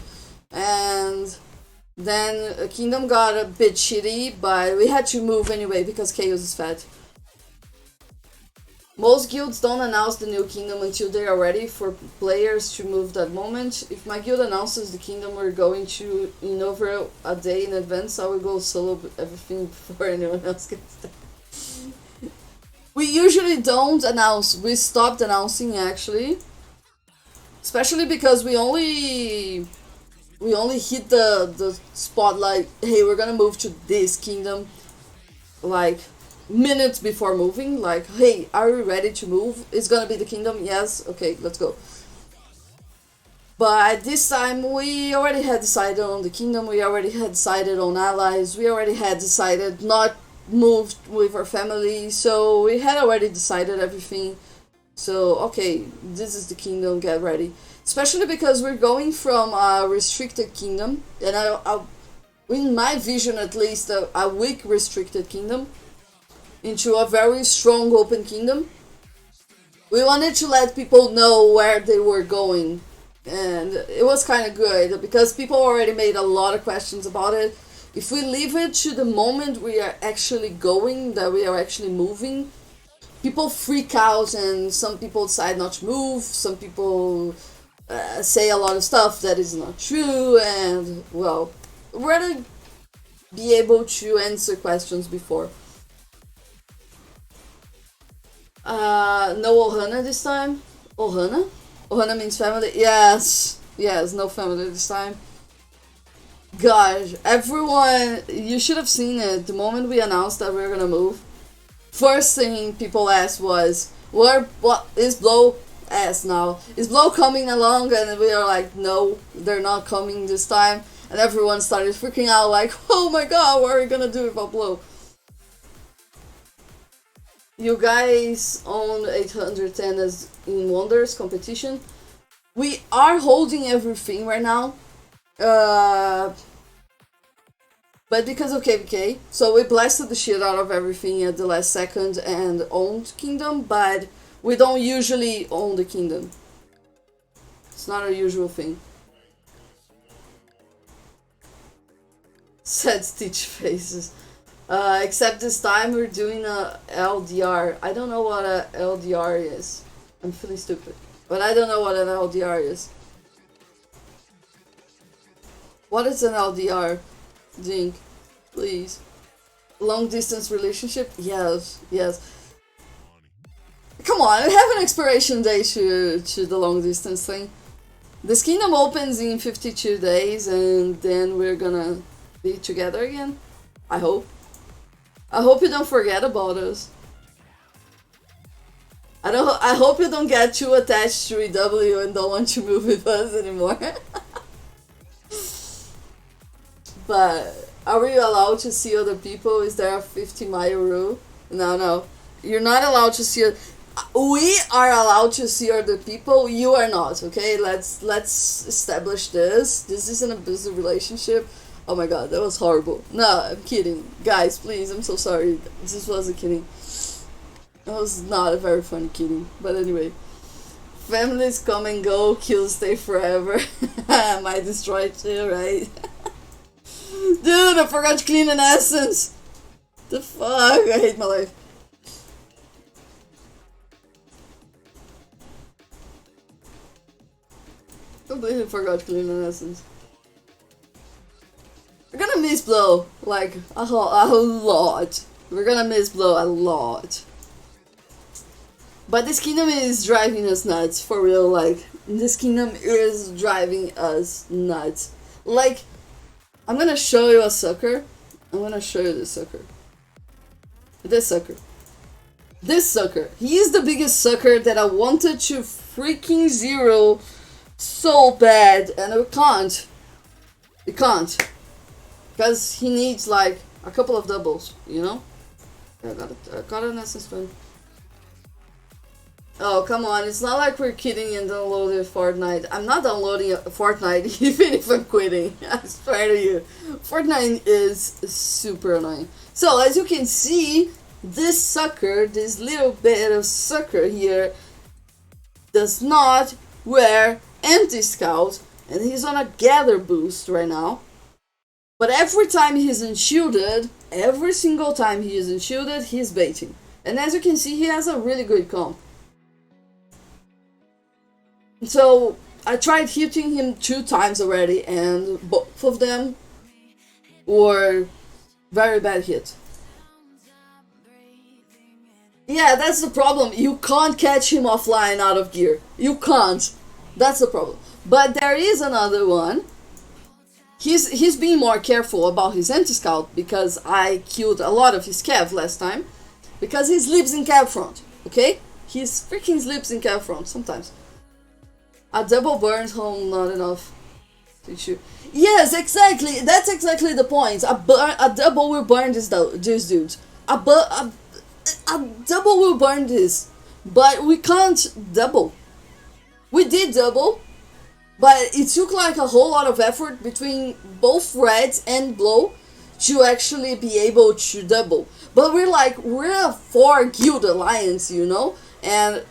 And then Kingdom got a bit shitty, but we had to move anyway because Chaos is fat. Most guilds don't announce the new kingdom until they are ready for players to move that moment. If my guild announces the kingdom we're going to in over a day in advance, I will go solo everything before anyone else gets there. We usually don't announce, we stopped announcing actually. Especially because we only hit the spotlight, hey, we're gonna move to this kingdom, like minutes before moving, like, hey, are we ready to move? It's gonna be the kingdom, yes, okay, let's go. But this time we already had decided on the kingdom, we already had decided on allies, we already had decided not moved with our family, so we had already decided everything. So, okay, this is the kingdom, get ready. Especially because we're going from a restricted kingdom, and in my vision at least, a weak restricted kingdom, into a very strong open kingdom. We wanted to let people know where they were going, and it was kind of good because people already made a lot of questions about it. If we leave it to the moment we are actually going, that we are actually moving, people freak out and some people decide not to move, some people say a lot of stuff that is not true, and well, we're gonna be able to answer questions before. No Ohana this time. Ohana? Ohana means family? Yes, no family this time. Gosh, everyone, you should have seen it. The moment we announced that we were gonna move, first thing people asked was, what is Blow asked now? Is Blow coming along? And we are like, no, they're not coming this time. And everyone started freaking out like, oh my god, what are we gonna do without Blow? You guys own 810 as in Wonders competition. We are holding everything right now. But because of KVK, so we blasted the shit out of everything at the last second and owned Kingdom, but we don't usually own the Kingdom. It's not a usual thing. Sad Stitch faces. Except this time we're doing a LDR. I don't know what a LDR is. I'm feeling stupid. But I don't know what an LDR is. What is an LDR? Jink, please. Long distance relationship? Yes. Come on, we have an expiration date to the long distance thing. This kingdom opens in 52 days and then we're gonna be together again. I hope. I hope you don't forget about us. I hope you don't get too attached to EW and don't want to move with us anymore. But are we allowed to see other people? Is there a 50-mile rule? No. You're not allowed to see. We are allowed to see other people. You are not. Okay, let's establish this. This isn't a business relationship. Oh my god, that was horrible. No, I'm kidding. Guys, please, I'm so sorry. This was a kidding. That was not a very funny kidding. But anyway. Families come and go, kills stay forever. Might destroy too, right? Dude, I forgot to clean an essence. The fuck? I hate my life. I completely forgot to clean an essence. We're gonna miss Blow, like, a lot. We're gonna miss Blow a lot. But this kingdom is driving us nuts, for real, like, this kingdom is driving us nuts. Like, I'm gonna show you a sucker. I'm gonna show you this sucker. This sucker. This sucker. He is the biggest sucker that I wanted to freaking zero so bad, and we can't. We can't. Because he needs like a couple of doubles, you know? I got an assistant. Oh, come on, it's not like we're kidding and downloading Fortnite. I'm not downloading Fortnite even if I'm quitting. I swear to you. Fortnite is super annoying. So, as you can see, this sucker, this little bit of sucker here, does not wear anti-scout, and he's on a gather boost right now. But every time he's unshielded, every single time he is unshielded, he's baiting. And as you can see, he has a really good comp. So, I tried hitting him 2 times already, and both of them were very bad hits. Yeah, that's the problem. You can't catch him offline out of gear. You can't. That's the problem. But there is another one. He's being more careful about his anti-scout because I killed a lot of his cav last time. Because he sleeps in cav front, okay? He freaking sleeps in cav front sometimes. A double burns home, not enough to shoot. Yes, exactly. That's exactly the point. A double will burn this dude. A double will burn this. But we can't double. We did double. But it took like a whole lot of effort between both Reds and Blow to actually be able to double. But we're a 4 guild alliance, you know? And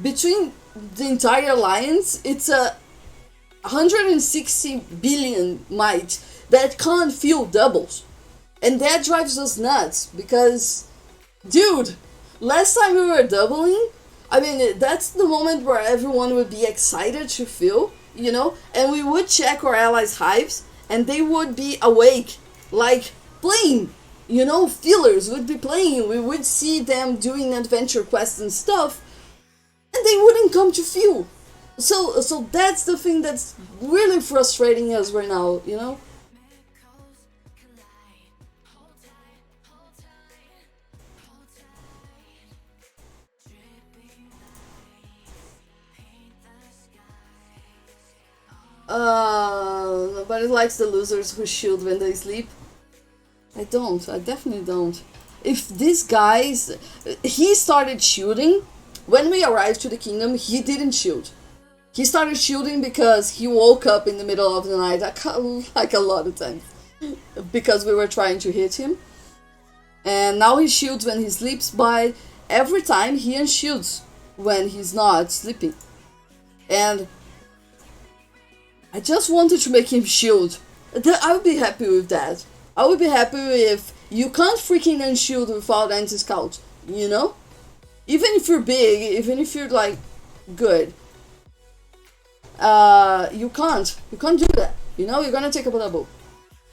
between the entire alliance, it's a 160 billion might that can't field doubles. And that drives us nuts because, dude, last time we were doubling, I mean, that's the moment where everyone would be excited to fill, you know, and we would check our allies' hives and they would be awake, like playing, you know, fillers would be playing. We would see them doing adventure quests and stuff, and they wouldn't come to fill. So that's the thing that's really frustrating us right now, you know? Nobody likes the losers who shield when they sleep. I don't. I definitely don't. If these guys... He started shielding. When we arrived to the kingdom, he didn't shield. He started shielding because he woke up in the middle of the night, like a lot of times. Because we were trying to hit him. And now he shields when he sleeps, but every time he unshields when he's not sleeping. And I just wanted to make him shield. I would be happy with that. I would be happy if you can't freaking unshield without anti-scout, you know? Even if you're big, even if you're like good. You can't do that. You know, you're gonna take up a double.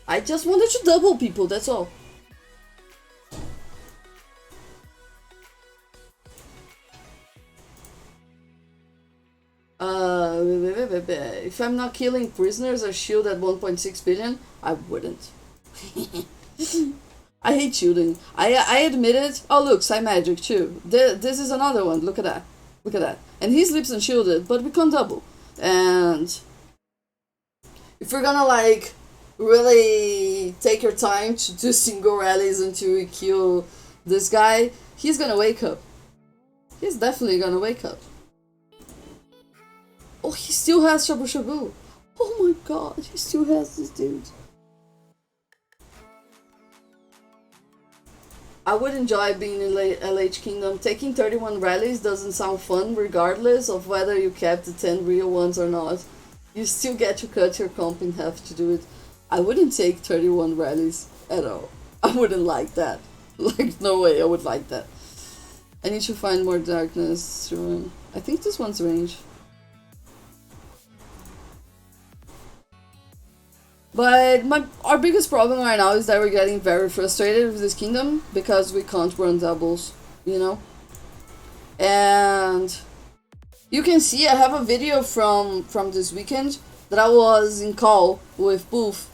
I just wanted to double people, that's all. If I'm not killing prisoners or shield at 1.6 billion, I wouldn't. I hate shooting. I admit it. Oh look, Psymagic too. This is another one. Look at that. Look at that. And he sleeps unshielded, but we can't double. And if you're gonna like really take your time to do single rallies until you kill this guy, he's gonna wake up. He's definitely gonna wake up. Oh, he still has Shabu Shabu. Oh my god, he still has this dude. I would enjoy being in LH Kingdom. Taking 31 rallies doesn't sound fun regardless of whether you kept the 10 real ones or not. You still get to cut your comp in half to do it. I wouldn't take 31 rallies at all. I wouldn't like that. Like, no way I would like that. I need to find more darkness to run. I think this one's range. But our biggest problem right now is that we're getting very frustrated with this kingdom because we can't run doubles, you know? And you can see I have a video from this weekend that I was in call with Booth.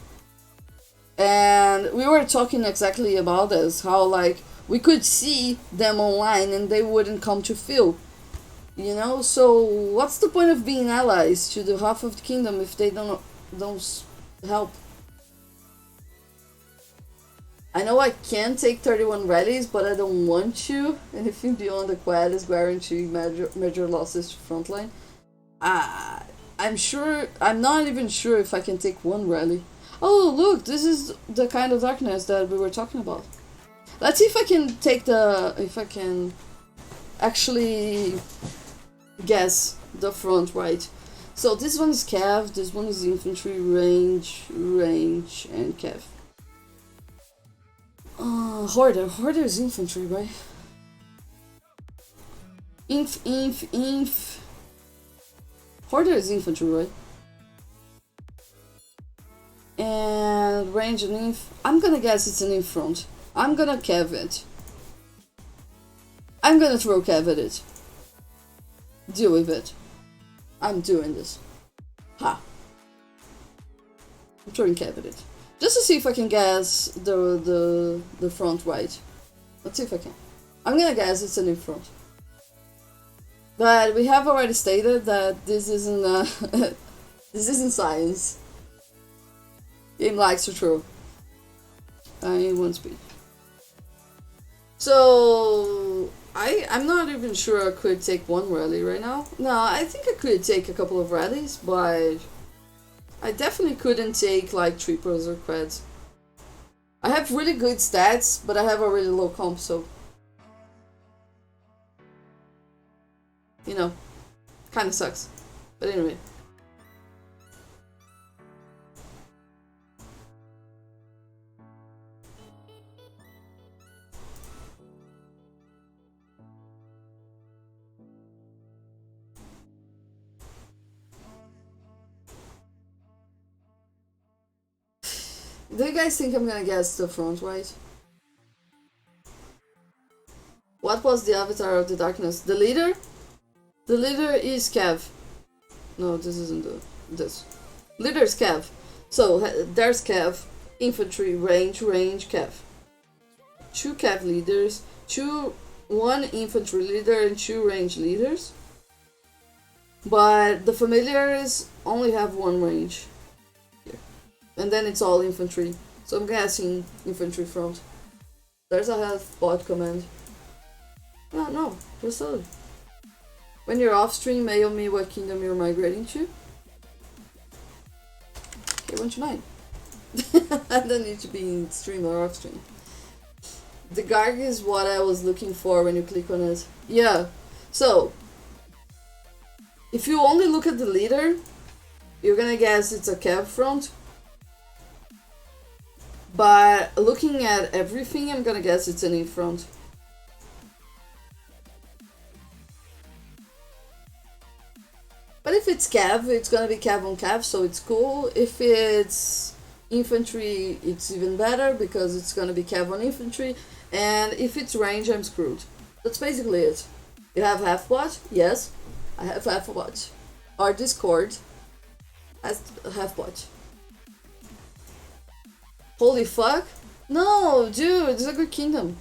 And we were talking exactly about this, how like we could see them online and they wouldn't come to fill. You know, so what's the point of being allies to the half of the kingdom if they don't help? I know I can take 31 rallies, but I don't want to. Anything beyond the quad is guaranteed major losses to frontline. Uh, I'm sure. I'm not even sure if I can take one rally. Oh, look, this is the kind of darkness that we were talking about. Let's see if I can take the. If I can actually guess the front right. So this one is Cav, this one is infantry, range, and Cav. Hoarder. Hoarder is infantry, right? Inf. Hoarder is infantry, right? And range and inf. I'm gonna guess it's an inf front. I'm gonna Cav it. I'm gonna throw Cav at it. Deal with it. I'm doing this. Ha. I'm throwing Cav at it. Just to see if I can guess the front right. Let's see if I can. I'm gonna guess it's an in front. But we have already stated that this isn't this isn't science. Game likes to throw. I want speed. So I'm not even sure I could take one rally right now. No, I think I could take a couple of rallies, but I definitely couldn't take like trippers or creds. I have really good stats, but I have a really low comp, so you know, kind of sucks. But anyway. Do you guys think I'm gonna guess the front right? What was the avatar of the darkness? The leader? The leader is Cav. No, this isn't this. Leader is Cav. So there's Cav, infantry, range, Cav. Two Cav leaders, one infantry leader and two range leaders. But the familiars only have one range. And then it's all infantry. So I'm guessing infantry front. There's a health bot command. No, just solid. When you're off stream, mail me what kingdom you're migrating to. Okay, 129. I don't need to be in stream or off stream. The Garg is what I was looking for when you click on it. Yeah, so if you only look at the leader, you're gonna guess it's a Cav front. But looking at everything, I'm gonna guess it's an in front. But if it's Cav, it's gonna be Cav on Cav, so it's cool. If it's infantry, it's even better because it's gonna be Cav on infantry. And if it's range, I'm screwed. That's basically it. You have half watch? Yes, I have half watch. Our Discord has half watch. Holy fuck? No, dude, it's a good kingdom.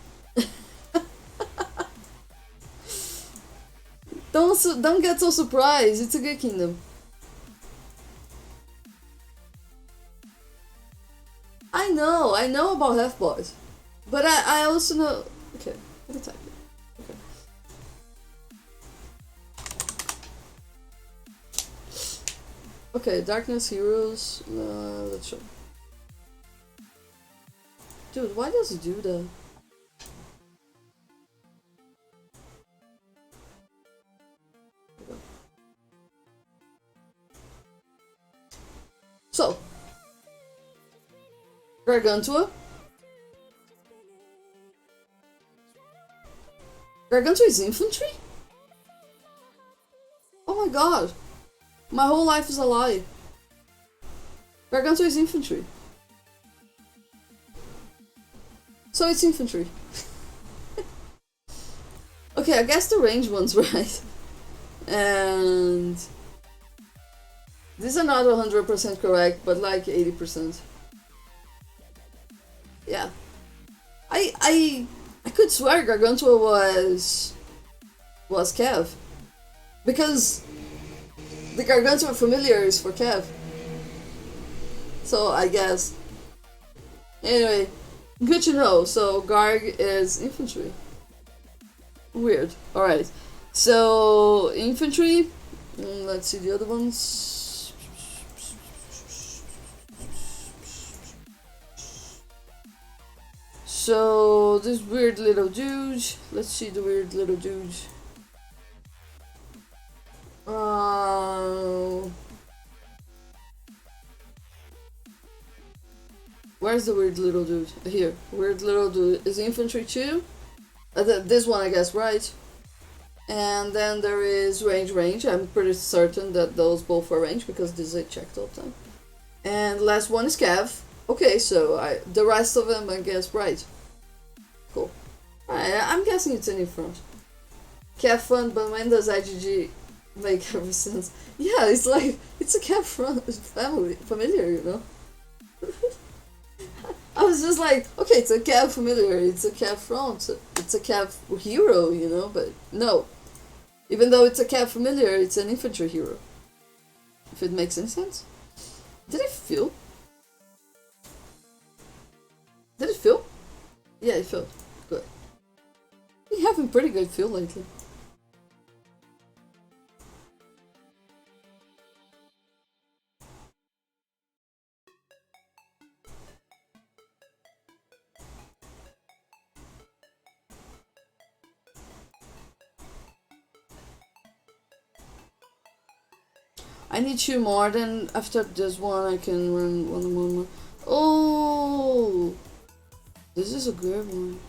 Don't get so surprised. It's a good kingdom. I know about half boss, but I also know. Okay, let me type it. Okay, darkness heroes. Let's show. Dude, why does it do that? So, Gargantua. Gargantua is infantry? Oh my god. My whole life is a lie. Gargantua is infantry. So it's infantry. Okay, I guess the range one's right. And these are not 100% correct, but like 80%. Yeah. I could swear Gargantua was Cav. Because the Gargantuan familiar is for Kev. So I guess. Anyway, good to know. So Garg is infantry. Weird. Alright. So infantry. Let's see the other ones. So this weird little dude. Let's see the weird little dude. Where's the weird little dude? Here. Weird little dude is infantry too. This one, I guess, right? And then there is range. I'm pretty certain that those both are range because this I checked all the time. And last one is Cav. Okay, so the rest of them, I guess, right. Cool. I'm guessing it's in front. Cav fun, but when does IGG make ever since? Yeah, it's like, it's a Cav front familiar, you know? I was just like, okay, it's a Cav familiar, it's a Cav front, it's a Cav hero, you know, but no. Even though it's a Cav familiar, it's an infantry hero. If it makes any sense. Did it feel? Did it feel? Yeah, it felt good. Been having pretty good feel lately. I need 2 more, then after this one I can run one more. Oh! This is a good one.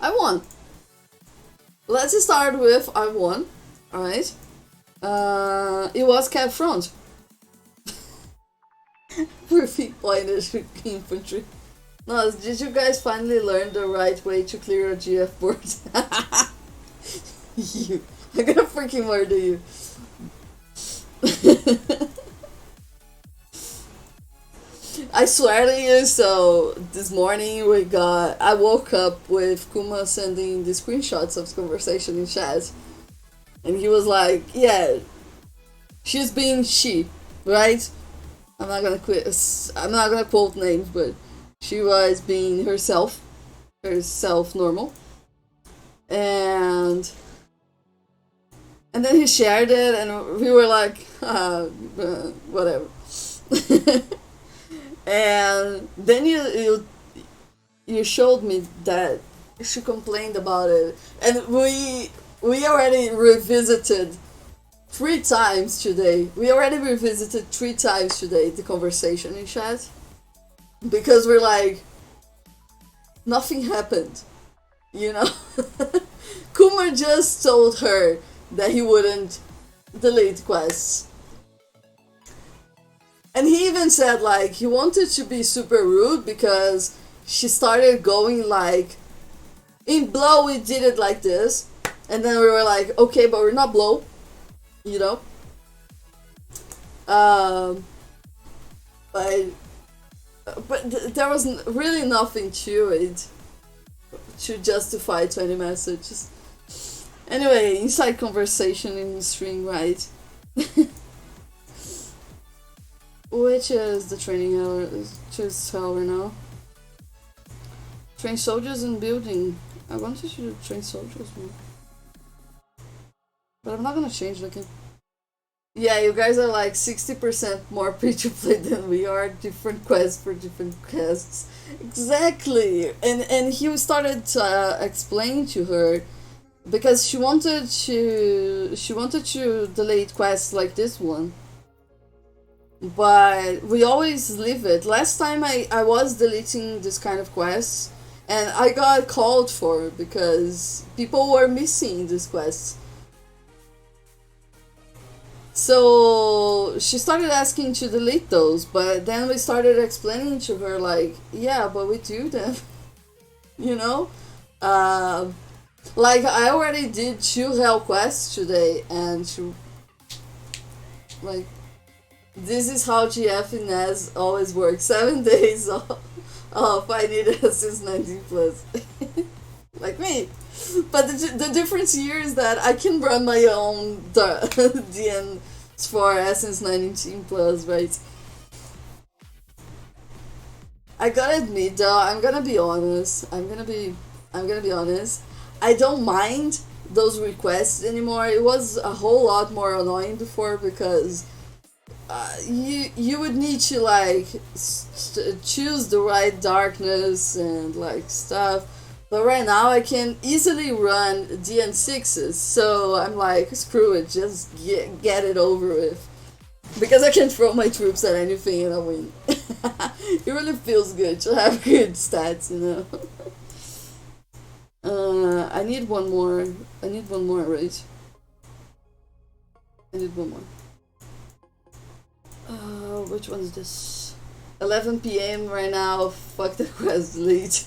I won! Let's start with I won, alright? It was Cav front. Perfect pointed infantry. No, did you guys finally learn the right way to clear a GF board? You. I'm gonna freaking murder you. I swear to you, so this morning I woke up with Kuma sending the screenshots of the conversation in chat. And he was like, yeah, she's being she, right? I'm not gonna quote names, but she was being herself normal. And then he shared it and we were like, whatever. And then you showed me that she complained about it, and we already revisited 3 times today. We already revisited 3 times today the conversation in chat because we're like, nothing happened, you know. Kumar just told her that he wouldn't delete quests. And he even said, like, he wanted to be super rude because she started going, like, in Blow we did it like this. And then we were like, okay, but we're not Blow, you know? But there was really nothing to it to justify 20 messages. Anyway, inside conversation in the stream, right? Which is the training hour? Just hour now. Train soldiers in building. I wanted to train soldiers more. But I'm not gonna change the game. Yeah, you guys are like 60% more free-to-play than we are. Different quests for different quests. Exactly! And he started to explain to her because she wanted to delete quests like this one. But we always leave it. Last time I was deleting this kind of quests and I got called for because people were missing these quests. So she started asking to delete those, but then we started explaining to her like, yeah, but we do them, you know? Like, I already did 2 hell quests today, and like, this is how GF in NAS always works. 7 days off. I need it since 19 plus. Like me. But the difference here is that I can run my own DN for Essence 19 plus, right? I gotta admit though, I'm gonna be honest. I'm gonna be honest. I don't mind those requests anymore. It was a whole lot more annoying before because you would need to like choose the right darkness and like stuff. But right now I can easily run DN6s, so I'm like, screw it, just get it over with. Because I can throw my troops at anything and I win. It really feels good to have good stats, you know. I need one more. I need one more, right? I need one more. Which one is this? 11 p.m. right now. Fuck the quest delete.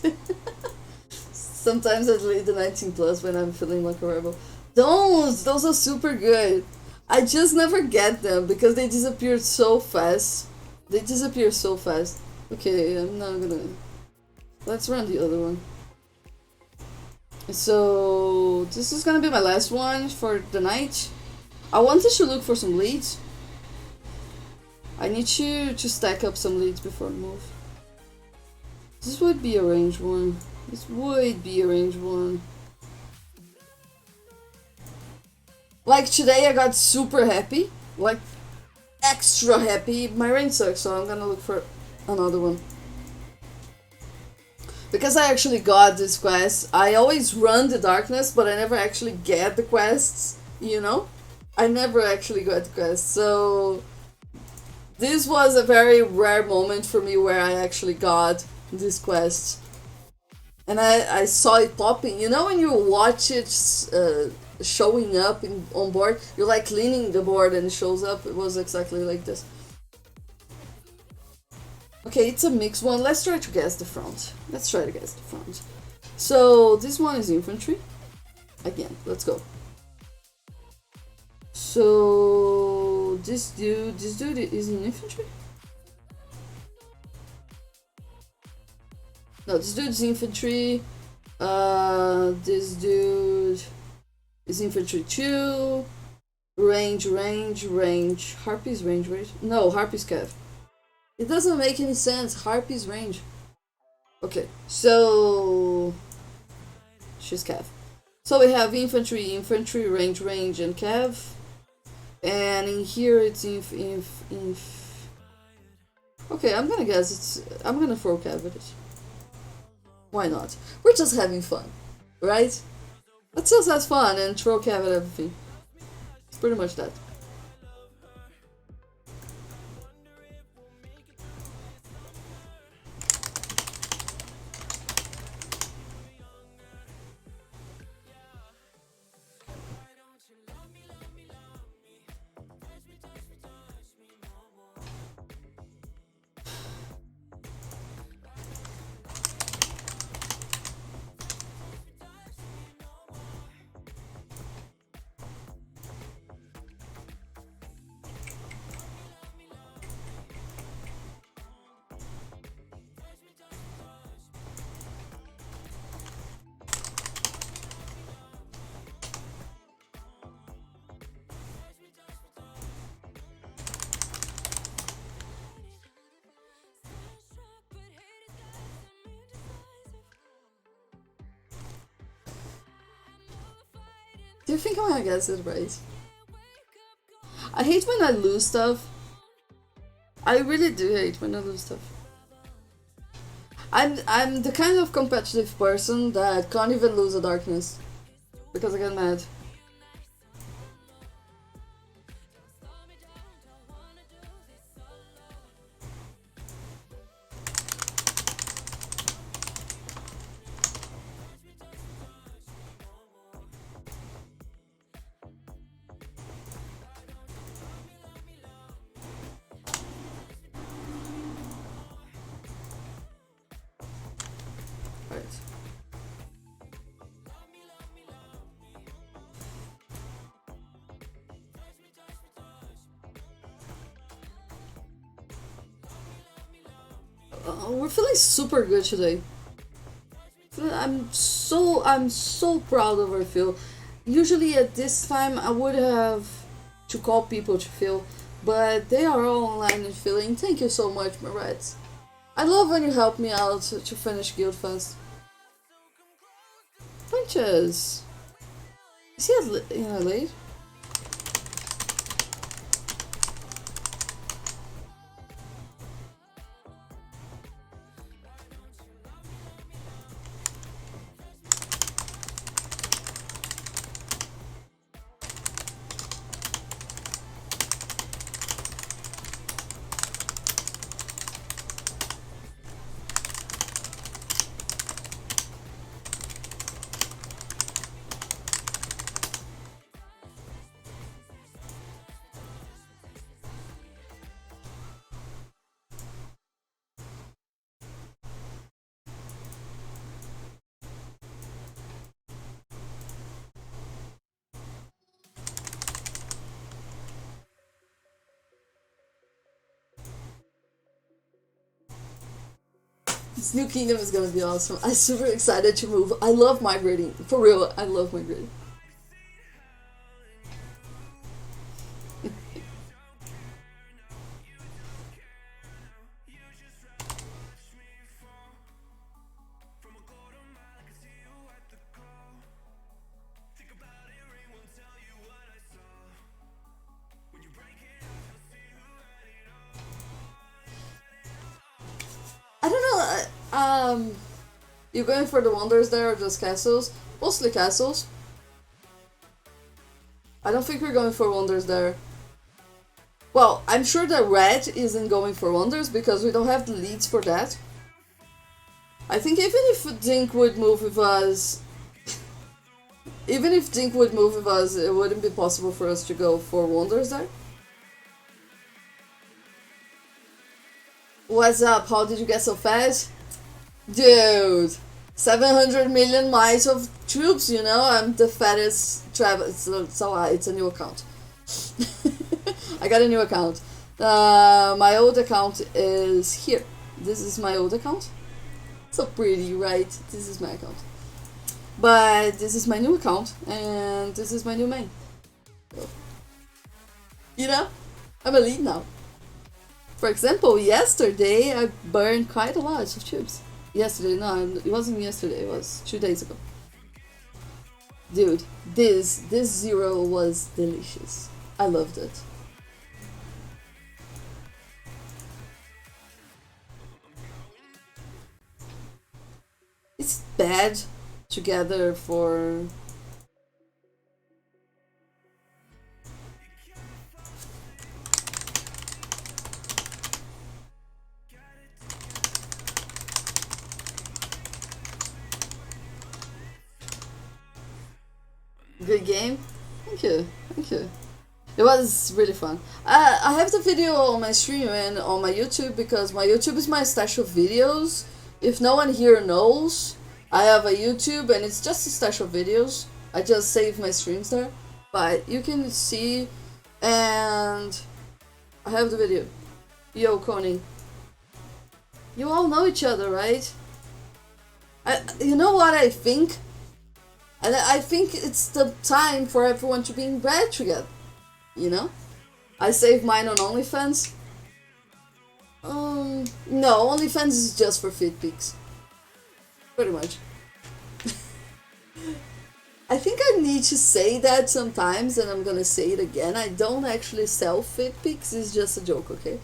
Sometimes I delete the 19 plus when I'm feeling like a rebel. Those are super good. I just never get them because they disappear so fast. They disappear so fast. Okay, I'm not gonna. Let's run the other one. So this is gonna be my last one for the night. I wanted to look for some leads. I need to stack up some leads before I move. This would be a range one. This would be a range one. Like today I got super happy. Like extra happy. My range sucks, so I'm gonna look for another one. Because I actually got this quest, I always run the darkness, but I never actually get the quests, you know? I never actually got the quests, so this was a very rare moment for me where I actually got this quest. And I saw it popping. You know when you watch it showing up on board, you're like cleaning the board and it shows up? It was exactly like this. Okay, it's a mixed one. Let's try to guess the front. Let's try to guess the front. So this one is infantry. Again, let's go. So this dude is in infantry? No, this dude's infantry. This dude is infantry 2. Range. Harpy's range, right? No, Harpy's cav. It doesn't make any sense. Harpy's range. Okay, so she's cav. So we have infantry, range, and cav. And in here it's inf. Okay, I'm gonna guess I'm gonna throw cav at it. Why not? We're just having fun, right? Let's just have fun and throw cav at everything. It's pretty much that. Do you think I'm gonna guess it right? I hate when I lose stuff. I really do hate when I lose stuff. I'm the kind of competitive person that can't even lose a darkness because I get mad. We're feeling super good today. I'm so proud of our field. Usually at this time I would have to call people to fill, but they are all online and filling. Thank you so much, my reds. I love when you help me out to finish Guild Fest. Punches. Is he in late? This new kingdom is gonna be awesome. I'm super excited to move. I love migrating. For real, I love migrating. I don't know. You going for the wonders there or just castles? Mostly castles. I don't think we're going for wonders there. Well, I'm sure that red isn't going for wonders because we don't have the leads for that. I think even if Dink would move with us, even if Dink would move with us, it wouldn't be possible for us to go for wonders there. What's up? How did you get so fast? Dude, 700 million miles of troops, you know? I'm the fattest travel. It's a new account. I got a new account. My old account is here. This is my old account. So pretty, right? This is my account. But this is my new account, and this is my new main. So, you know? I'm a lead now. For example, yesterday I burned quite a lot of tubes. Yesterday, no, it wasn't yesterday, it was 2 days ago. Dude, this zero was delicious. I loved it. It's bad together for good game. Thank you, thank you. It was really fun. I have the video on my stream and on my YouTube because my YouTube is my stash of videos. If no one here knows, I have a YouTube and it's just a stash of videos. I just save my streams there. But you can see, and I have the video. Yo, Connie. You all know each other, right? You know what I think? And I think it's the time for everyone to be in bed together. You know? I save mine on OnlyFans. No, OnlyFans is just for fit pics. Pretty much. I think I need to say that sometimes, and I'm gonna say it again. I don't actually sell fit pics, it's just a joke, okay?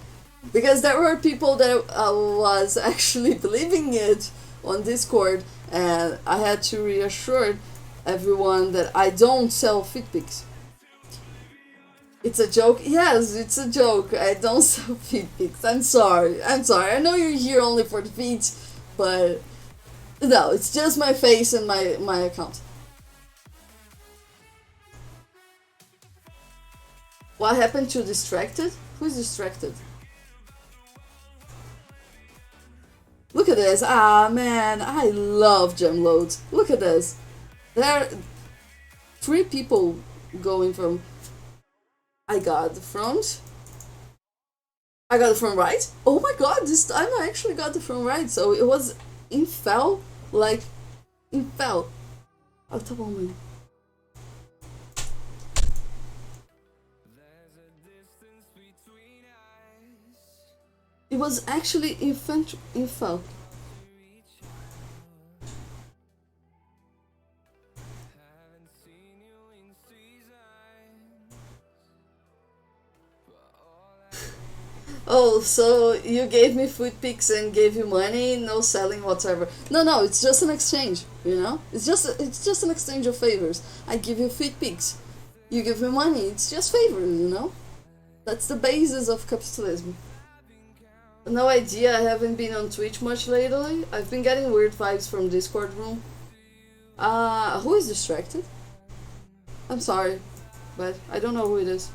Because there were people that was actually believing it on Discord, and I had to reassure everyone that I don't sell fit pics. It's a joke? Yes, it's a joke. I don't sell feet pics. I'm sorry. I'm sorry. I know you're here only for the feet, but no, it's just my face and my account. What happened to Distracted? Who's Distracted? Look at this. Ah, man. I love gem loads. Look at this. There are 3 people going from... I got the front. I got it from right. Oh my god, this time I actually got it from right. So it was infel, like infel. Outra bomba. It was actually infel. Oh, so you gave me food pics and gave you money, no selling whatsoever. No, no, it's just an exchange, you know? It's just an exchange of favors. I give you food pics. You give me money. It's just favors, you know? That's the basis of capitalism. No idea, I haven't been on Twitch much lately. I've been getting weird vibes from Discord room. Who is distracted? I'm sorry, but I don't know who it is.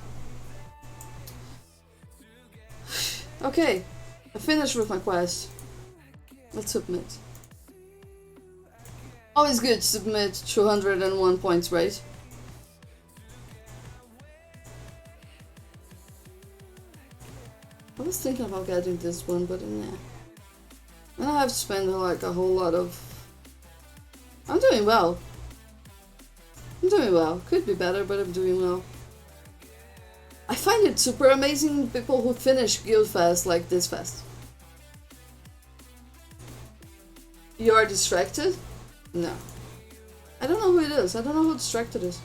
Okay, I finished with my quest. Let's submit. Always good to submit 201 points, right? I was thinking about getting this one, but nah. I don't have to spend like a whole lot of... I'm doing well. I'm doing well. Could be better, but I'm doing well. I find it super amazing people who finish Guild fast like this fast. You are distracted? No. I don't know who it is. I don't know who distracted is.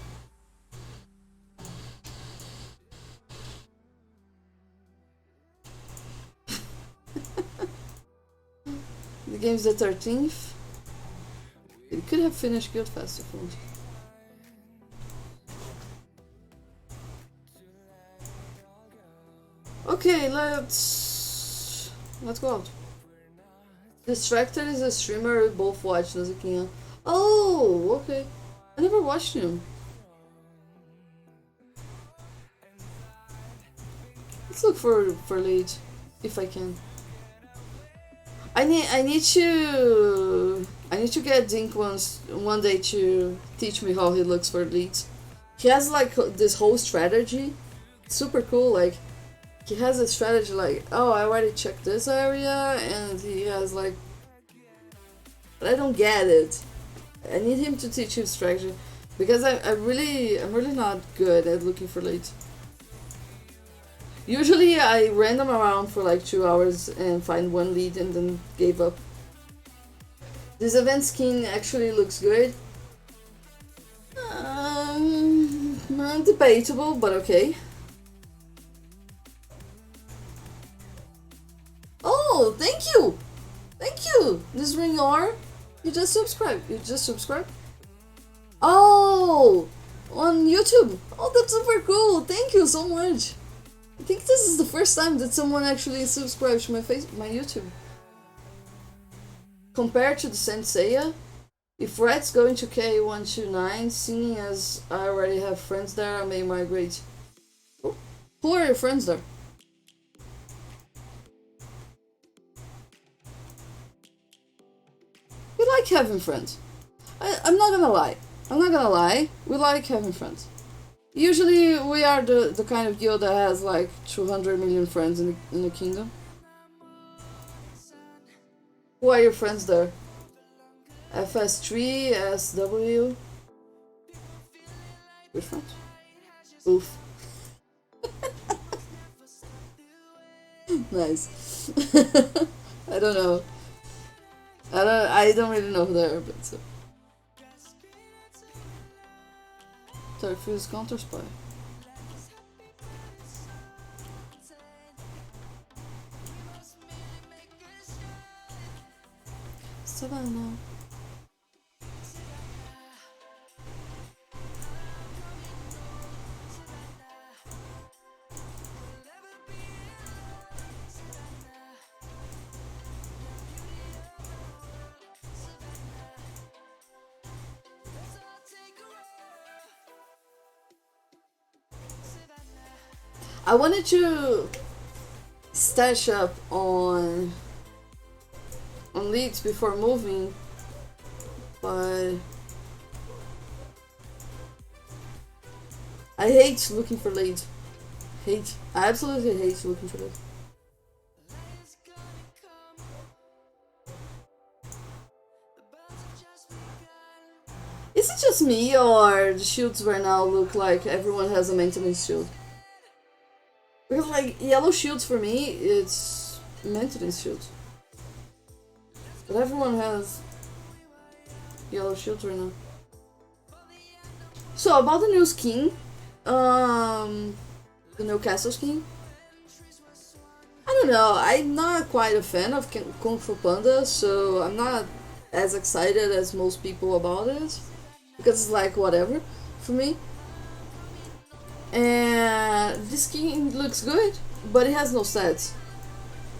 The game's the 13th. You could have finished Guild fast if you want. Okay, let's go out. Distracted is a streamer we both watch, Nazukinha. Oh, okay. I never watched him. Let's look for lead, if I can. I need to get Dink one day to teach me how he looks for leads. He has like this whole strategy, super cool. Like he has a strategy like, oh, I already checked this area, and he has like, but I don't get it. I need him to teach him strategy because I'm really not good at looking for leads. Usually I random around for like 2 hours and find one lead and then gave up. This event skin actually looks good. Debatable, but okay. Oh, thank you! Thank you! This ring R, you just subscribed. Oh! On YouTube! Oh, that's super cool! Thank you so much! I think this is the first time that someone actually subscribes to my YouTube. Compared to the Senseiya, if Red's going to K129, seeing as I already have friends there, I may migrate. Oh, who are your friends there? We like having friends. I'm not gonna lie. We like having friends. Usually we are the kind of guild that has like 200 million friends in the kingdom. Who are your friends there? FS3, SW. Which friends? Oof. Nice. I don't know. I don't really know who they are, but so. Fuse Counter Spy. Savannah. I wanted to stash up on leads before moving, but I hate looking for leads. I absolutely hate looking for leads. just me, or the shields right now look like everyone has a maintenance shield? Because like yellow shields for me, it's maintenance shields. But everyone has yellow shields right now. So about the new skin, the new castle skin. I don't know. I'm not quite a fan of Kung Fu Panda, so I'm not as excited as most people about it because it's like whatever for me. And this skin looks good, but it has no stats.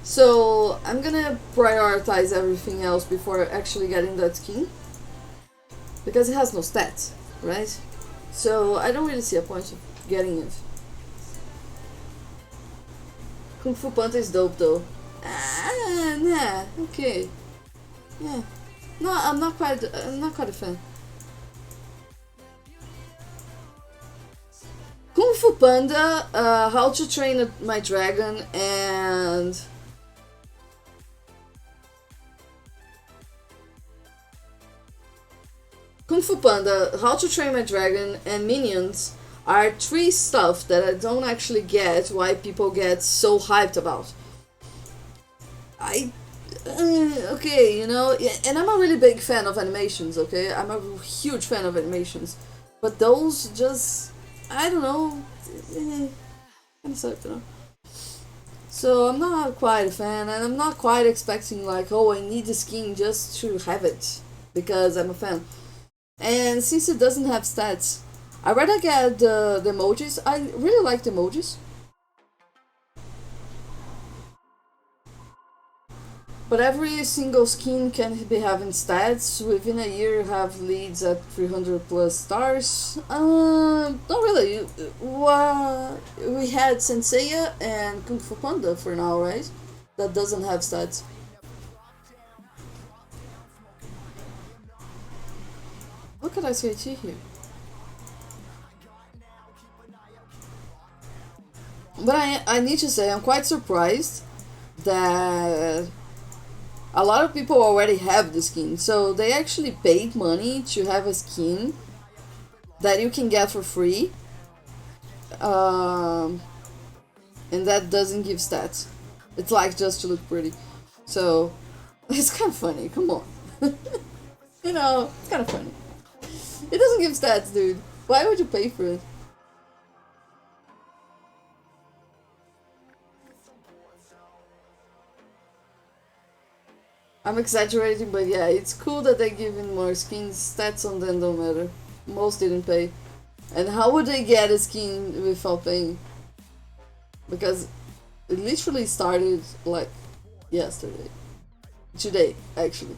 So I'm gonna prioritize everything else before actually getting that skin because it has no stats, right? So I don't really see a point of getting it. Kung Fu Panda is dope though. Ah, nah, okay. Yeah. No, I'm not quite a fan. Kung Fu Panda, How to Train My Dragon, and Kung Fu Panda, How to Train My Dragon, and Minions are three stuff that I don't actually get why people get so hyped about. Okay, you know, and I'm a really big fan of animations, okay? I'm a huge fan of animations. But those just, I don't know, kind of suck, you know? So I'm not quite a fan, and I'm not quite expecting like, oh, I need the skin just to have it, because I'm a fan. And since it doesn't have stats, I'd rather get the emojis. I really like the emojis. But every single skin can be having stats. Within a year, you have leads at 300 plus stars. Not really. We had Senseiya and Kung Fu Panda for now, right? That doesn't have stats. Look at SKT here. But I need to say, I'm quite surprised that a lot of people already have the skin. So they actually paid money to have a skin that you can get for free. And that doesn't give stats. It's like just to look pretty. So it's kind of funny, come on. You know, it's kind of funny. It doesn't give stats, dude. Why would you pay for it? I'm exaggerating, but yeah, it's cool that they're giving more skins. Stats on them don't matter. Most didn't pay. And how would they get a skin without paying? Because it literally started like yesterday. Today, actually.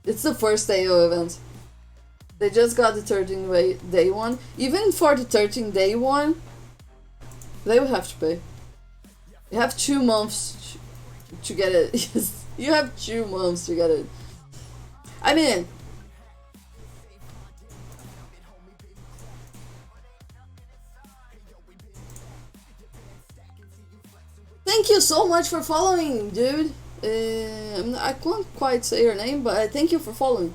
It's the first day of events. They just got the 13 day one. Even for the 13-day one, they will have to pay. You have 2 months to get it. You have 2 months to get it. I mean, thank you so much for following, dude. I can't quite say your name, but thank you for following.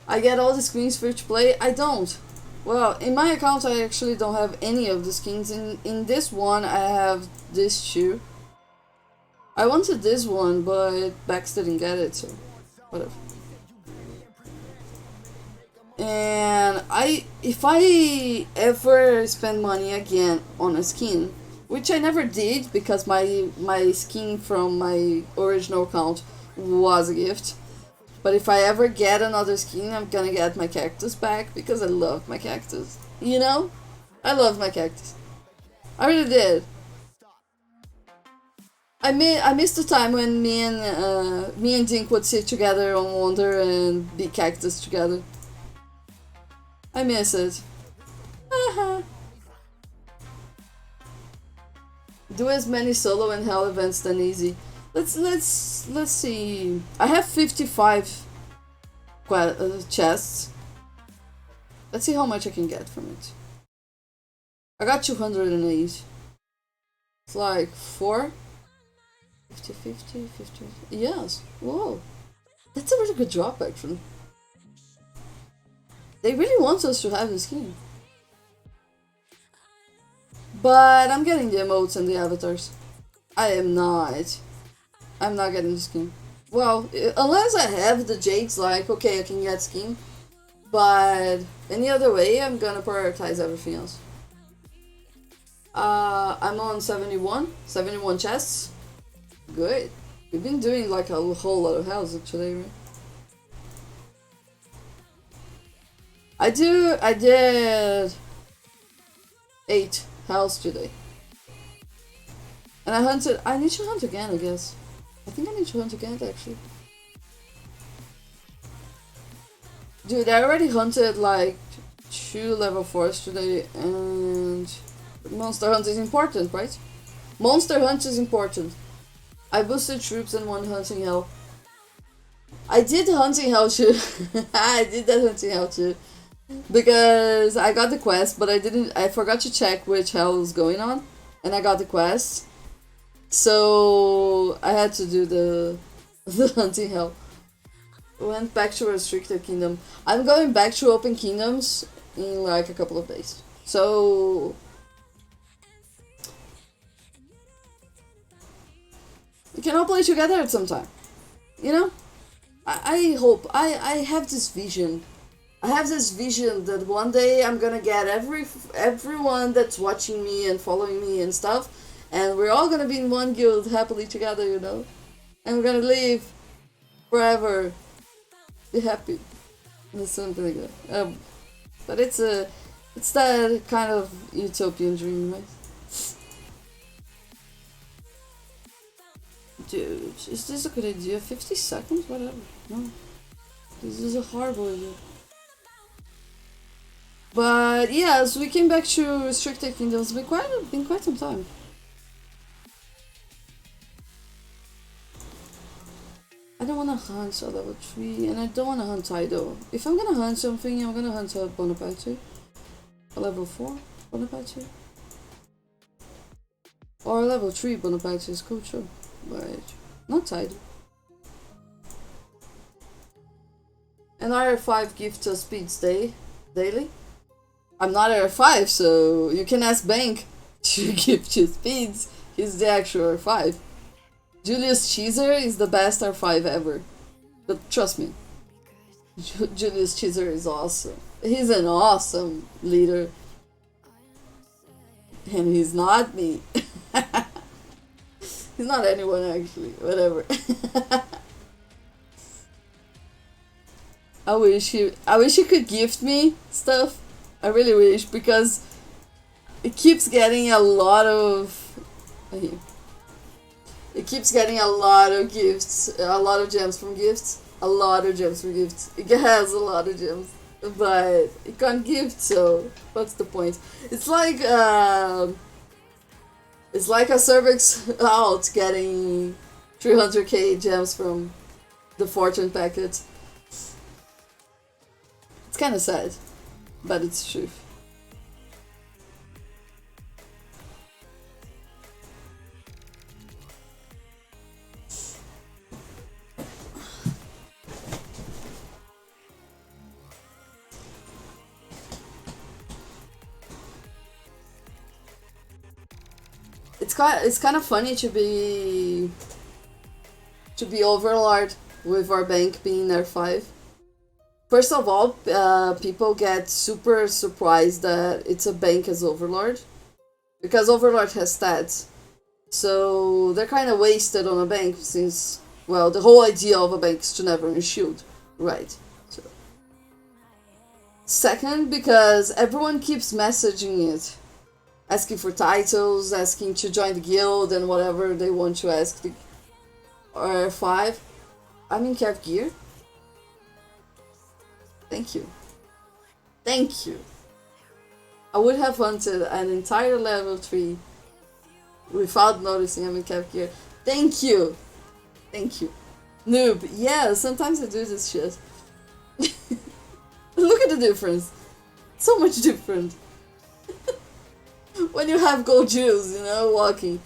I get all the skins free to play. I don't. Well, in my account, I actually don't have any of the skins. In this one, I have this two. I wanted this one, but Bex didn't get it, so whatever. And if I ever spend money again on a skin, which I never did because my skin from my original account was a gift. But if I ever get another skin, I'm gonna get my cactus back because I love my cactus. You know? I love my cactus. I really did. I missed the time when me and Dink would sit together on Wonder and be cactus together. I miss it. Do as many solo and hell events than easy. Let's see. I have 55 chests. Let's see how much I can get from it. I got 208. It's like 4. 50, 50, 50. Yes. Whoa. That's a really good drop, actually. They really want us to have the skin. But I'm getting the emotes and the avatars. I am not. I'm not getting the skin. Well, unless I have the Jades, like, okay, I can get skin. But any other way, I'm gonna prioritize everything else. I'm on 71 chests. Good. We've been doing like a whole lot of houses today, right? I did 8 house today. And I need to hunt again, I guess. I think I need to hunt again, actually. Dude, I already hunted like 2 level 4s today, and monster hunt is important, right? Monster hunt is important. I boosted troops and won hunting hell. I did hunting hell too. I did that hunting hell too. Because I got the quest, but I forgot to check which hell was going on. And I got the quest. So I had to do the hunting hell. Went back to restricted kingdom. I'm going back to open kingdoms in like a couple of days. So we can all play together at some time. You know? I hope. I have this vision. I have this vision that one day I'm gonna get everyone that's watching me and following me and stuff, and we're all gonna be in one guild happily together, you know? And we're gonna live forever. Be happy. Or something like that. But it's that kind of utopian dream, right? Dude, is this a good idea? 50 seconds? Whatever. No. This is a horrible idea. But yeah, so we came back to restricted kingdoms. Been quite some time. I don't wanna hunt a level 3, and I don't wanna hunt Ido. If I'm gonna hunt something, I'm gonna hunt a Bonaparte. A level 4 Bonaparte. Or a level 3 Bonaparte is cool too. But not Ido. And RR5 gives us speeds daily. I'm not R5, so you can ask Bank to give you speeds. He's the actual R5. Julius Caesar is the best R5 ever. But trust me, Julius Caesar is awesome. He's an awesome leader. And he's not me. He's not anyone actually, whatever. I wish he could gift me stuff. I really wish, because it keeps getting a lot of it keeps getting a lot of gifts, a lot of gems from gifts, a lot of gems from gifts. It has a lot of gems, but it can't gift, so what's the point? It's like a cervix out getting 300k gems from the fortune packet. It's kind of sad, but it's true. It's kind of funny to be Overlord with our bank being R5. First of all, people get super surprised that it's a bank as Overlord, because Overlord has stats. So they're kind of wasted on a bank, since, well, the whole idea of a bank is to never shield, right? So. Second, because everyone keeps messaging it, asking for titles, asking to join the guild, and whatever they want to ask. Or 5. I'm in Cav Gear. Thank you. Thank you. I would have hunted an entire level 3 without noticing I'm in Cav Gear. Thank you. Thank you. Noob. Yeah, sometimes I do this shit. Look at the difference. So much different. When you have gold jewels, you know, walking.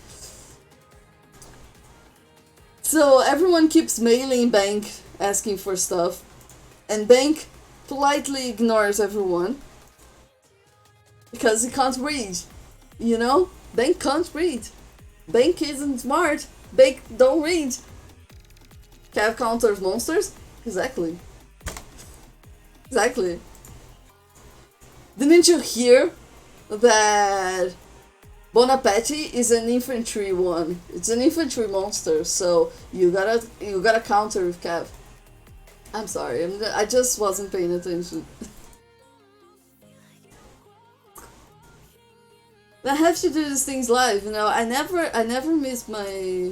So everyone keeps mailing Bank asking for stuff. And Bank politely ignores everyone because he can't read. You know? Bank can't read. Bank isn't smart. Bank don't read. Cav counters monsters? Exactly. Exactly. Didn't you hear that Bonaparte is an infantry one? It's an infantry monster, so you gotta counter with Cav. I'm sorry, I just wasn't paying attention. I have to do these things live, you know. I never miss my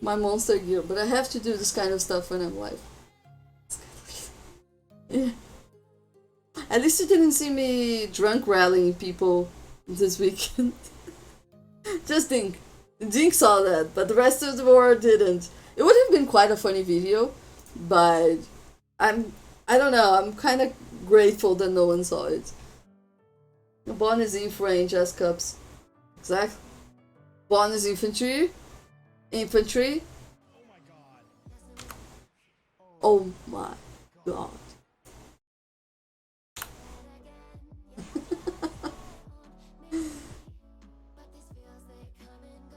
monster gear, but I have to do this kind of stuff when I'm live. Yeah. At least you didn't see me drunk rallying people this weekend. Just think. Dink saw that, but the rest of the world didn't. It would have been quite a funny video, but I don't know, I'm kinda grateful that no one saw it. Bon is in range as cups. Exactly. Bon is infantry. Infantry. Oh my god.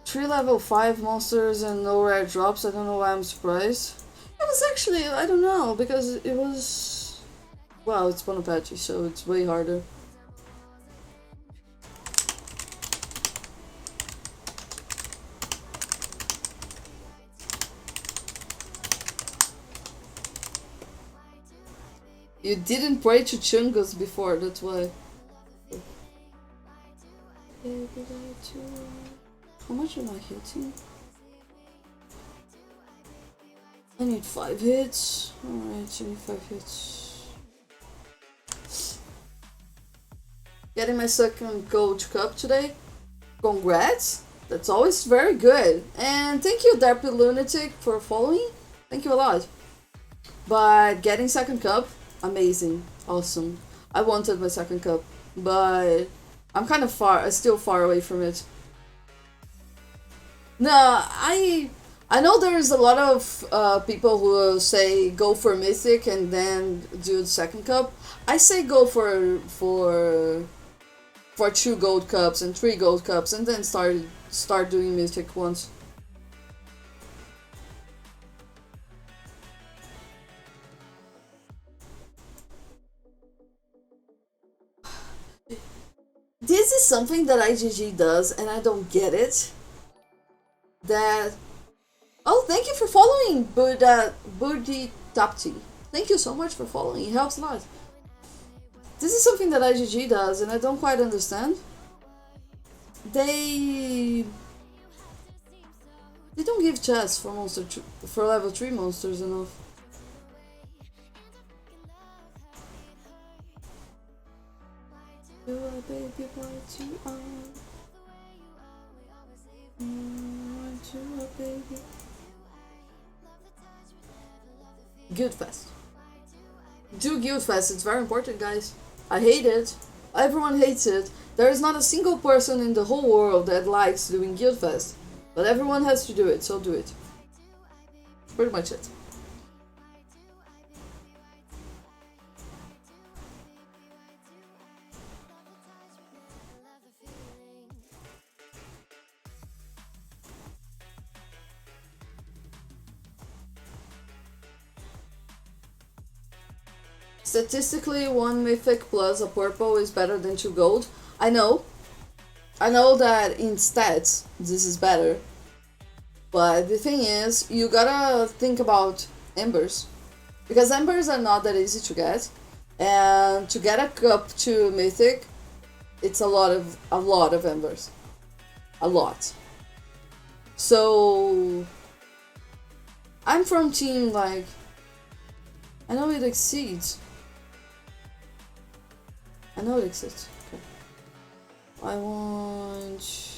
Three level 5 monsters and no rare drops. I don't know why I'm surprised. It was actually, I don't know, because it was. Well, it's Bonaparte, so it's way harder. You didn't pray to Chungus before, that's why. How much am I hitting? I need 5 hits. Alright, I need 5 hits. Getting my second gold cup today. Congrats! That's always very good. And thank you, Derpy Lunatic, for following. Thank you a lot. But getting second cup, amazing. Awesome. I wanted my second cup, but I'm kind of still far away from it. No, I know there's a lot of people who say go for Mythic and then do the second cup. I say go for 2 gold cups and 3 gold cups and then start doing Mythic once. This is something that IGG does and I don't get it. That oh, thank you for following Budi Tapti. Thank you so much for following. It helps a lot. This is something that IGG does, and I don't quite understand. They don't give chests for for level 3 monsters enough. You are baby, what you are. What you are, baby. Guild Fest. Do Guild Fest, it's very important, guys. I hate it. Everyone hates it. There is not a single person in the whole world that likes doing Guild Fest. But everyone has to do it, so do it. That's pretty much it. Statistically, 1 mythic plus a purple is better than 2 gold. I know. I know that in stats, this is better. But the thing is, you gotta think about embers. Because embers are not that easy to get. And to get a cup to mythic, it's a lot of embers. A lot. So I'm from team like I know it exceeds. I know it exists. Okay. I want.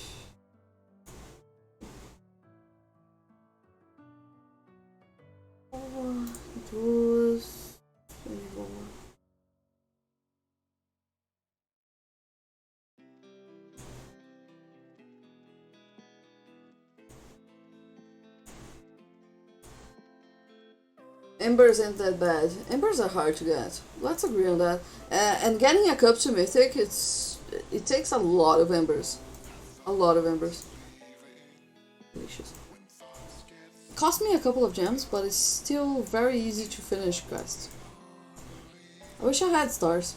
It was 24. Embers ain't that bad. Embers are hard to get. Let's agree on that. And getting a cup to mythic, it takes a lot of embers. A lot of embers. Delicious. Cost me a couple of gems, but it's still very easy to finish quests. I wish I had stars.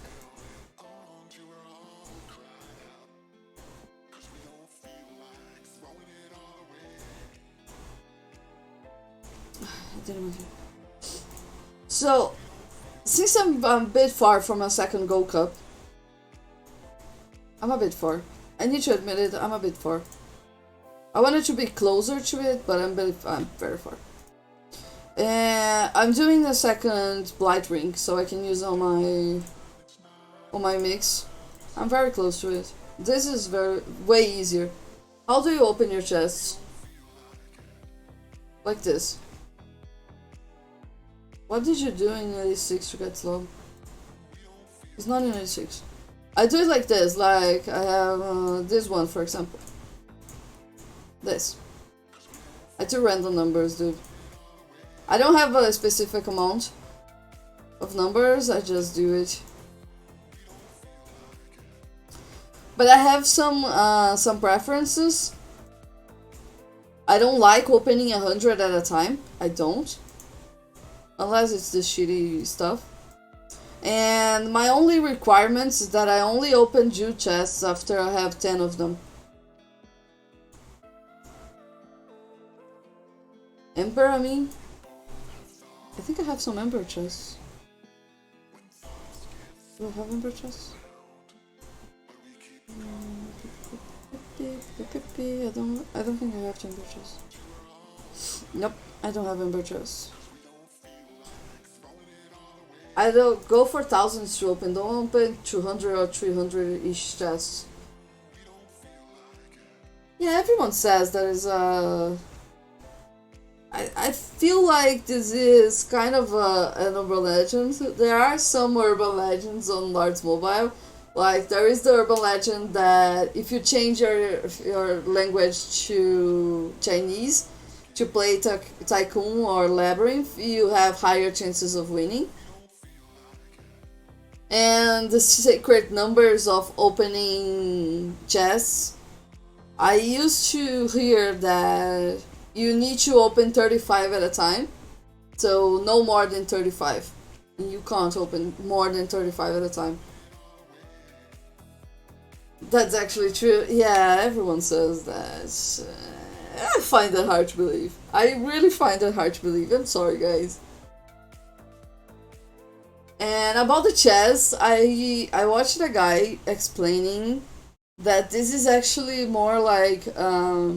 I didn't want to. So, since I'm a bit far from a second gold cup, I'm a bit far. I need to admit it, I'm a bit far. I wanted to be closer to it, but I'm very far. And I'm doing a second blight ring, so I can use on my mix. I'm very close to it. This is way easier. How do you open your chests? Like this. What did you do in 86 to get slow? It's not in 86. I do it like this, like I have this one for example. This. I do random numbers, dude. I don't have a specific amount of numbers, I just do it. But I have some preferences. I don't like opening 100 at a time. I don't. Unless it's the shitty stuff. And my only requirements is that I only open jewel chests after I have 10 of them. Emperor, I mean. I think I have some Emperor chests. Do I have Emperor chests? I don't think I have Emperor chests. Nope, I don't have Emperor chests. I don't go for thousands to open, don't open 200 or 300 each chests. Yeah, everyone says there is a... I feel like this is kind of an urban legend. There are some urban legends on Lords Mobile. Like, there is the urban legend that if you change your language to Chinese to play Tycoon or Labyrinth, you have higher chances of winning. And the sacred numbers of opening chests. I used to hear that you need to open 35 at a time. So no more than 35. You can't open more than 35 at a time. That's actually true. Yeah, everyone says that. I find that hard to believe. I really find that hard to believe. I'm sorry, guys. And about the chess, I watched a guy explaining that this is actually more like a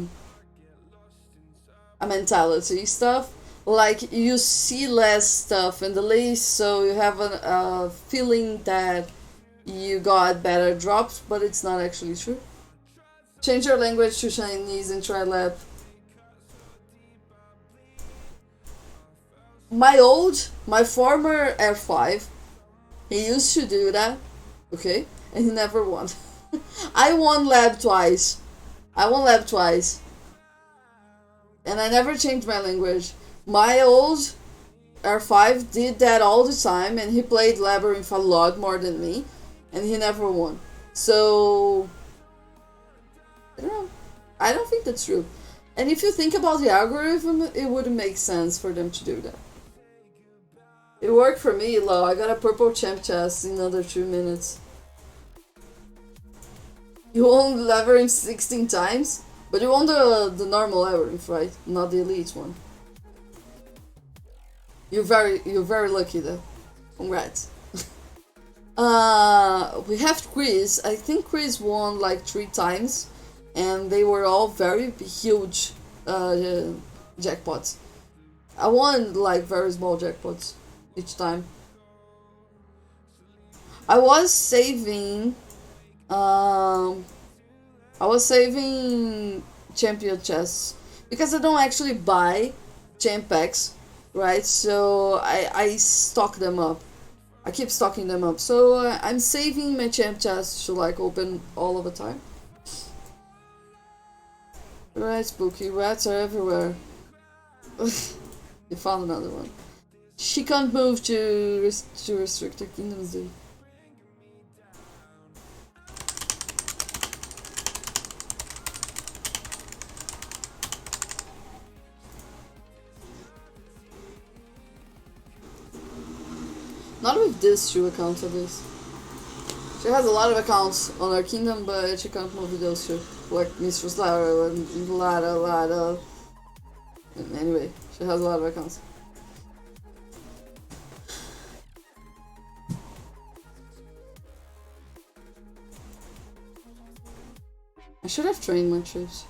mentality stuff. Like, you see less stuff in the list, so you have a feeling that you got better drops, but it's not actually true. Change your language to Chinese and try lab. My former R5, he used to do that, okay? And he never won. I won lab twice. And I never changed my language. My old R5 did that all the time, and he played Labyrinth a lot more than me, and he never won. So, I don't know. I don't think that's true. And if you think about the algorithm, it wouldn't make sense for them to do that. It worked for me, Lo. I got a purple champ chest in under 2 minutes. You won Labyrinth 16 times? But you won the normal Labyrinth, right? Not the elite one. You're very lucky though. Congrats. We have Chris. I think Chris won like 3 times, and they were all very huge jackpots. I won like very small jackpots each time. I was saving champion chests because I don't actually buy champ packs, right? So I stock them up. I keep stocking them up. So I'm saving my champ chests to like open all of the time. Right, spooky rats are everywhere. You found another one. She can't move to restricted kingdoms, dude. Not with this two accounts at least. She has a lot of accounts on her kingdom, but she can't move with those two. Like Mistress Lara and Lara. Anyway, she has a lot of accounts. I should have trained my troops.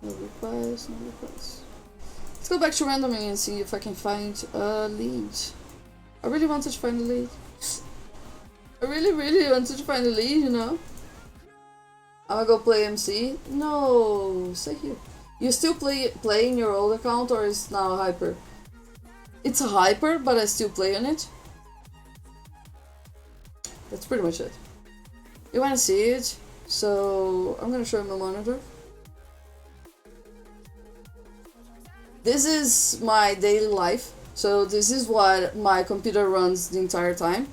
No replies, no replies. Let's go back to randoming and see if I can find a lead. I really wanted to find a lead. I really wanted to find a lead, you know? I'm gonna go play MC. No, stay here. You still playing your old account or is now hyper? It's a hyper, but I still play on it. That's pretty much it. You wanna see it? So I'm gonna show you my monitor. This is my daily life. So this is what my computer runs the entire time.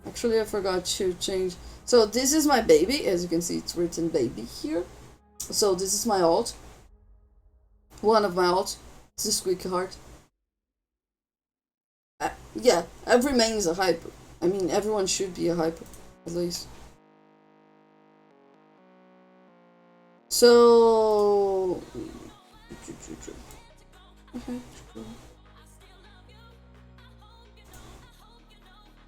Actually, I forgot to change. So this is my baby. As you can see, it's written baby here. So this is my alt. One of my alts. This is Squeaky Heart. Yeah, every main is a hyper. I mean, everyone should be a hyper, at least. So... Okay.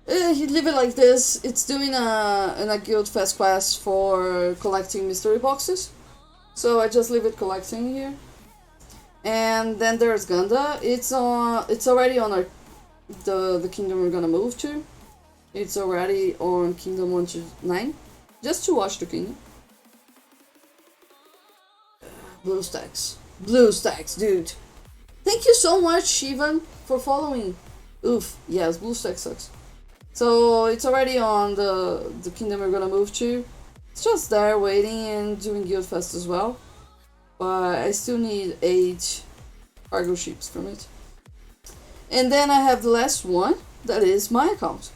You leave it like this. It's doing a guild fast quest for collecting mystery boxes. So I just leave it collecting here. And then there's Gunda. It's already on the kingdom we're gonna move to. It's already on Kingdom 1 to 9. Just to watch the kingdom. BlueStacks. BlueStacks, dude. Thank you so much, Shivan, for following. Oof, yes, BlueStacks sucks. So it's already on the kingdom we're gonna move to. It's just there waiting and doing guild fest as well. But I still need 8 cargo ships from it. And then I have the last one, that is my account.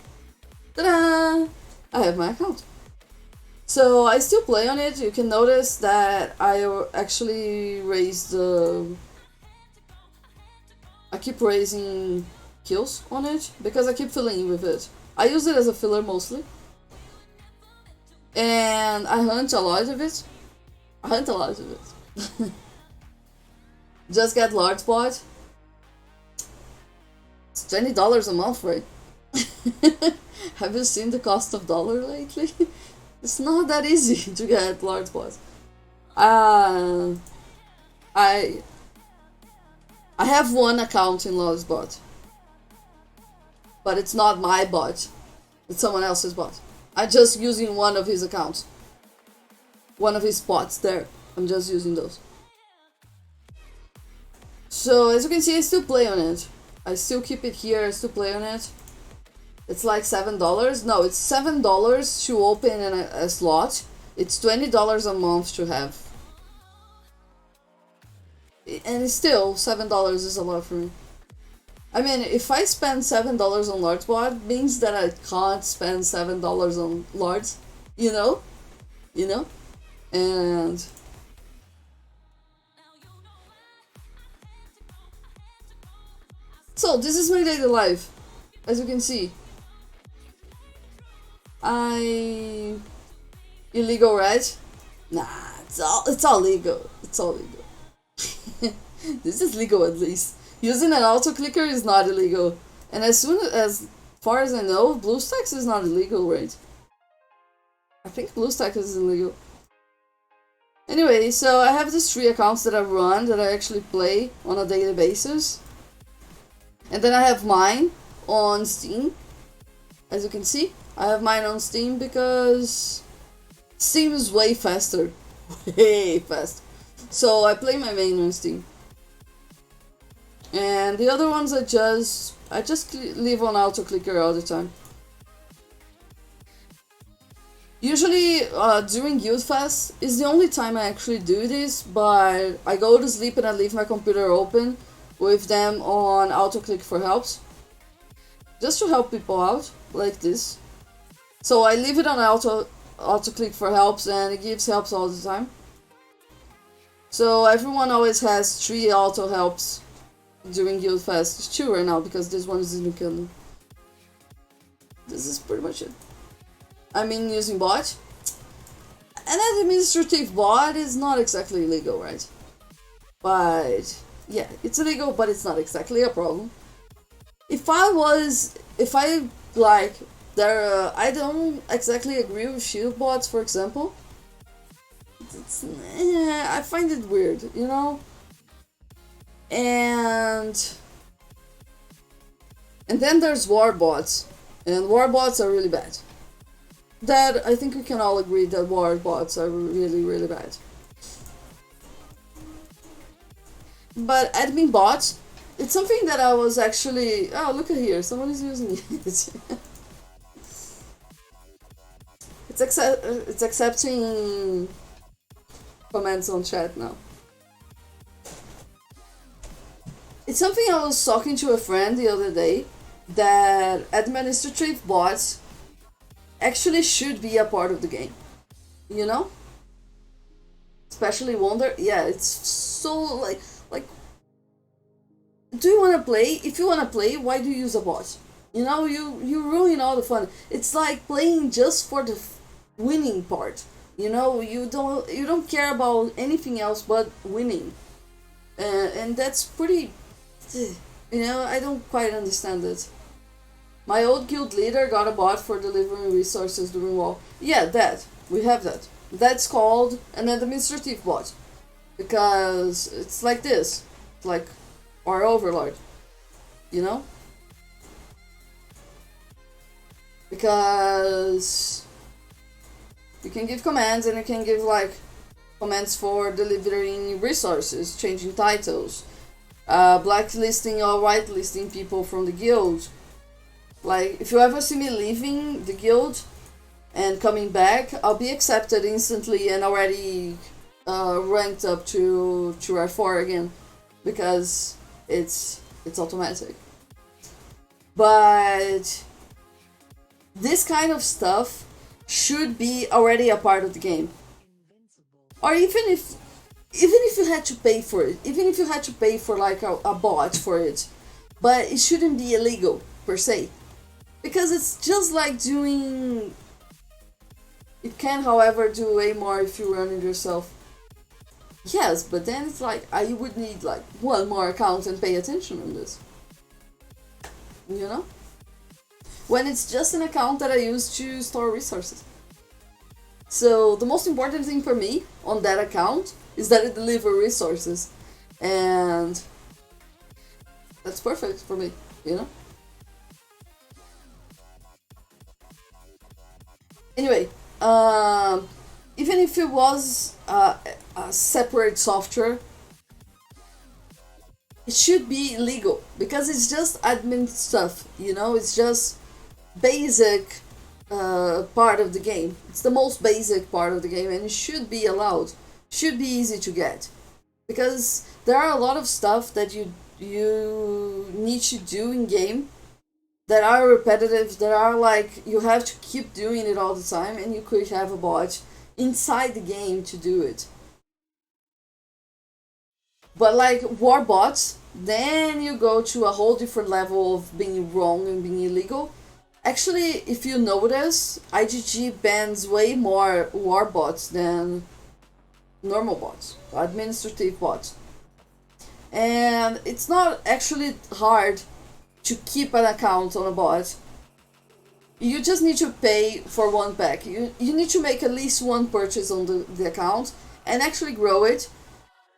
Ta-da! I have my account. So I still play on it. You can notice that I actually raised the... I keep raising kills on it because I keep filling with it. I use it as a filler mostly. And I hunt a lot of it. Just get large bot. It's $20 a month, right? Have you seen the cost of dollar lately? It's not that easy to get large bots. I have one account in LodsBot. But it's not my bot. It's someone else's bot. I'm just using one of his accounts. One of his bots there. I'm just using those. So as you can see, I still play on it. I still keep it here, I still play on it. It's like $7. No, it's $7 to open a slot. It's $20 a month to have. And still, $7 is a lot for me. I mean, if I spend $7 on LodsBot, means that I can't spend $7 on Lords. You know? You know? And... So, this is my daily life. As you can see. Illegal, right? Nah, it's all legal. It's all legal. This is legal at least. Using an auto clicker is not illegal. And as far as I know, BlueStacks is not illegal, right? I think BlueStacks is illegal. Anyway, so I have these 3 accounts that I run, that I actually play on a daily basis. And then I have mine on Steam. As you can see, I have mine on Steam because Steam is way faster. Way faster. So I play my main on Steam. And the other ones I just leave on auto clicker all the time. Usually, during Guild Fest is the only time I actually do this, but I go to sleep and I leave my computer open with them on autoclick for helps, just to help people out, like this. So I leave it on autoclick for helps and it gives helps all the time. So everyone always has 3 auto helps during Guild Fest. It's 2 right now because this one is in the kingdom. This is pretty much it. I mean, using bot. An administrative bot is not exactly illegal, right? But yeah, it's illegal, but it's not exactly a problem. If I like, I don't exactly agree with shield bots, for example. I find it weird, you know? And then there's war bots, and war bots are really bad. That I think we can all agree that war bots are really, really bad. But admin bots, it's something that I was actually. Oh, look at here, someone is using it. It's accepting comments on chat now. It's something I was talking to a friend the other day, that administrative bots actually should be a part of the game. You know? Especially Wonder. Yeah, it's so like do you wanna play? If you wanna play, why do you use a bot? You know, you ruin all the fun. It's like playing just for the winning part. You know, you don't care about anything else but winning. And that's pretty, you know, I don't quite understand it. My old guild leader got a bot for delivering resources during WoW. Yeah, that. We have that. That's called an administrative bot. Because it's like this. It's like our overlord. You know? Because you can give commands and you can give like commands for delivering resources, changing titles, blacklisting or whitelisting people from the guild. Like, if you ever see me leaving the guild and coming back, I'll be accepted instantly and already ranked up to R4 again, because it's automatic. But this kind of stuff should be already a part of the game. Or even if you had to pay for it, even if you had to pay for like a bot for it, but it shouldn't be illegal per se, because it's just like doing. It can, however, do way more if you run it yourself. Yes, but then it's like I would need like one more account and pay attention on this. You know? When it's just an account that I use to store resources. So the most important thing for me on that account is that it delivers resources. And that's perfect for me, you know? Anyway, even if it was a separate software, it should be legal because it's just admin stuff, you know? It's just basic part of the game. It's the most basic part of the game, and it should be allowed. Should be easy to get, because there are a lot of stuff that you need to do in game that are repetitive, that are like you have to keep doing it all the time, and you could have a bot inside the game to do it. But like war bots, then you go to a whole different level of being wrong and being illegal. Actually, if you notice, IGG bans way more war bots than normal bots, administrative bots. And it's not actually hard to keep an account on a bot. You just need to pay for one pack. You need to make at least one purchase on the account and actually grow it.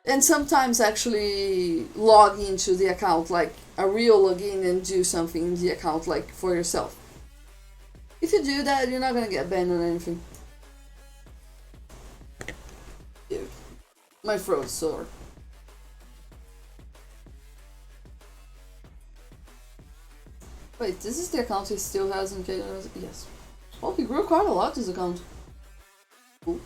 And sometimes actually log into the account, like a real login, and do something in the account, like for yourself. If you do that, you're not gonna get banned on anything. Ew. My throat's sore. Wait, this is the account he still has in Canada? Yes. Oh, he grew quite a lot, this account. Ooh.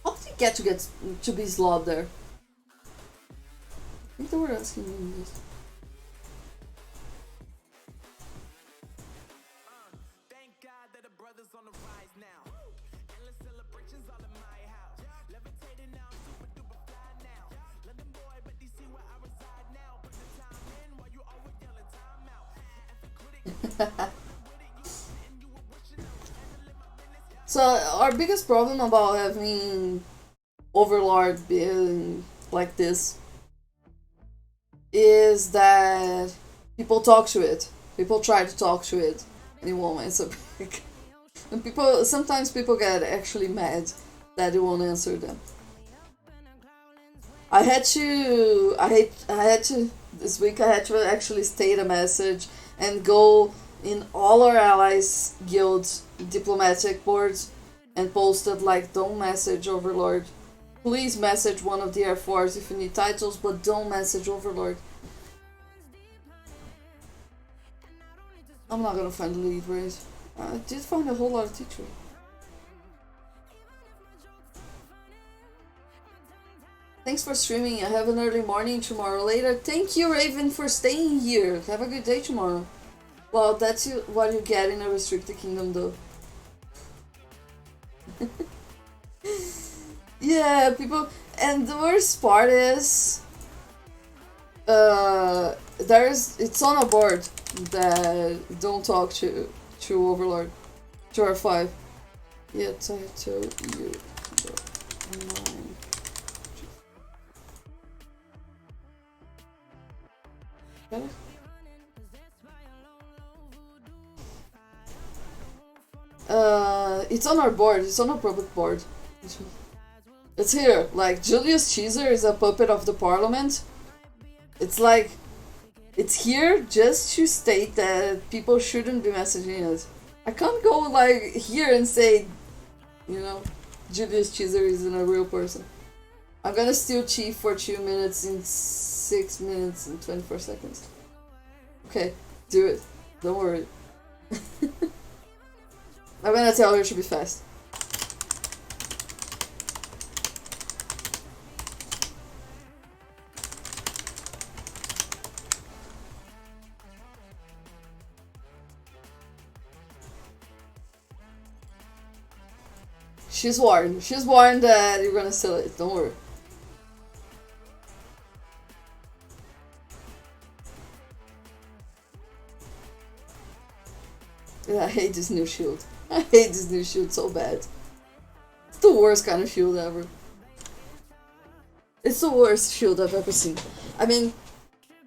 How did he get to be slot there? I think they were asking me this. So our biggest problem about having Overlord being like this is that people talk to it. People try to talk to it, and it won't answer back. And sometimes people get actually mad that it won't answer them. I had to this week. I had to actually state a message and go in all our allies guilds diplomatic boards and posted like, don't message Overlord. Please message one of the Air Force if you need titles, but don't message Overlord. I'm not gonna find the lead race. I did find a whole lot of teachers. Thanks for streaming. I have an early morning tomorrow later. Thank you, Raven, for staying here. Have a good day tomorrow. Well, that's what you get in a restricted kingdom, though. Yeah, people. And the worst part is, it's on a board that don't talk to Overlord, to R5. Yeah, title you. It's on our board. It's on a public board. It's here. Like, Julius Caesar is a puppet of the parliament. It's like, it's here just to state that people shouldn't be messaging us. I can't go like here and say, you know, Julius Caesar isn't a real person. I'm gonna steal Chief for 2 minutes in 6 minutes and 24 seconds. Okay, do it. Don't worry. I'm gonna tell her to be fast. She's warned. She's warned that you're gonna steal it. Don't worry. I hate this new shield. I hate this new shield so bad. It's the worst kind of shield ever. It's the worst shield I've ever seen. I mean,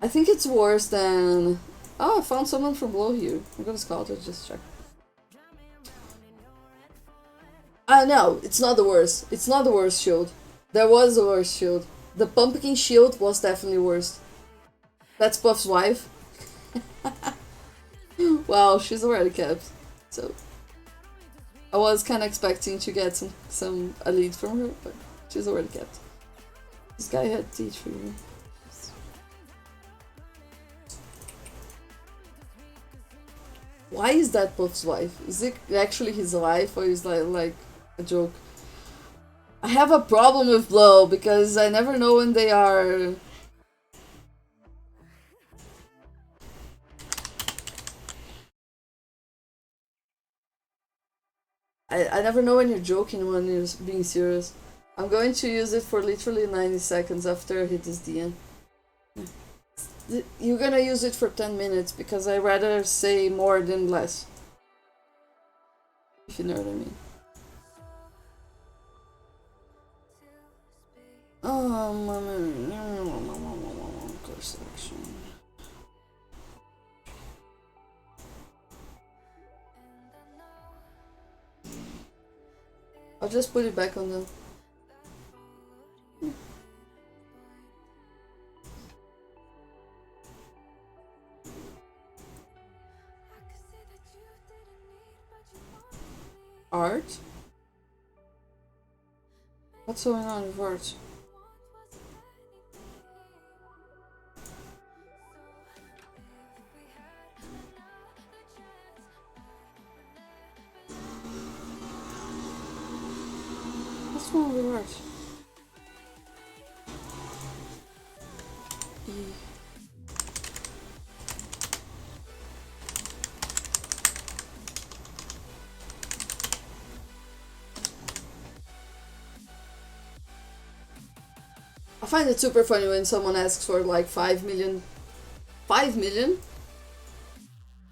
I think it's worse than... Oh, I found someone from below here. I'm gonna scout it, just check. No, it's not the worst. It's not the worst shield. There was a worse shield. The pumpkin shield was definitely worse. That's Puff's wife. Wow, she's already capped. So I was kind of expecting to get some elite from her, but she's already capped. This guy had teach for me. Why is that Puff's wife? Is it actually his wife, or is that like a joke? I have a problem with Blow because I never know when they are. I never know when you're joking, when you're being serious. I'm going to use it for literally 90 seconds after I hit this DN. You're gonna use it for 10 minutes because I rather say more than less. If you know what I mean. Course selection. I'll just put it back on the... Art? What's going on with art? What's wrong with art? I find it super funny when someone asks for like 5 million. 5 million?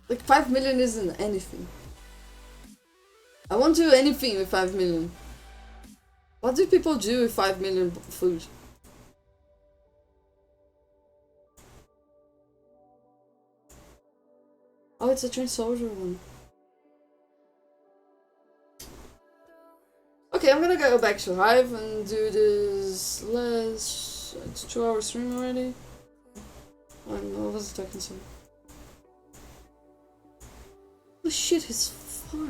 Like 5 million isn't anything. I won't do anything with 5 million. What do people do with 5 million food? Oh, it's a Train Soldier one. Okay, I'm gonna go back to Hive and do this last... It's 2 hour stream already. I don't know, I was talking some... Holy shit, he's far.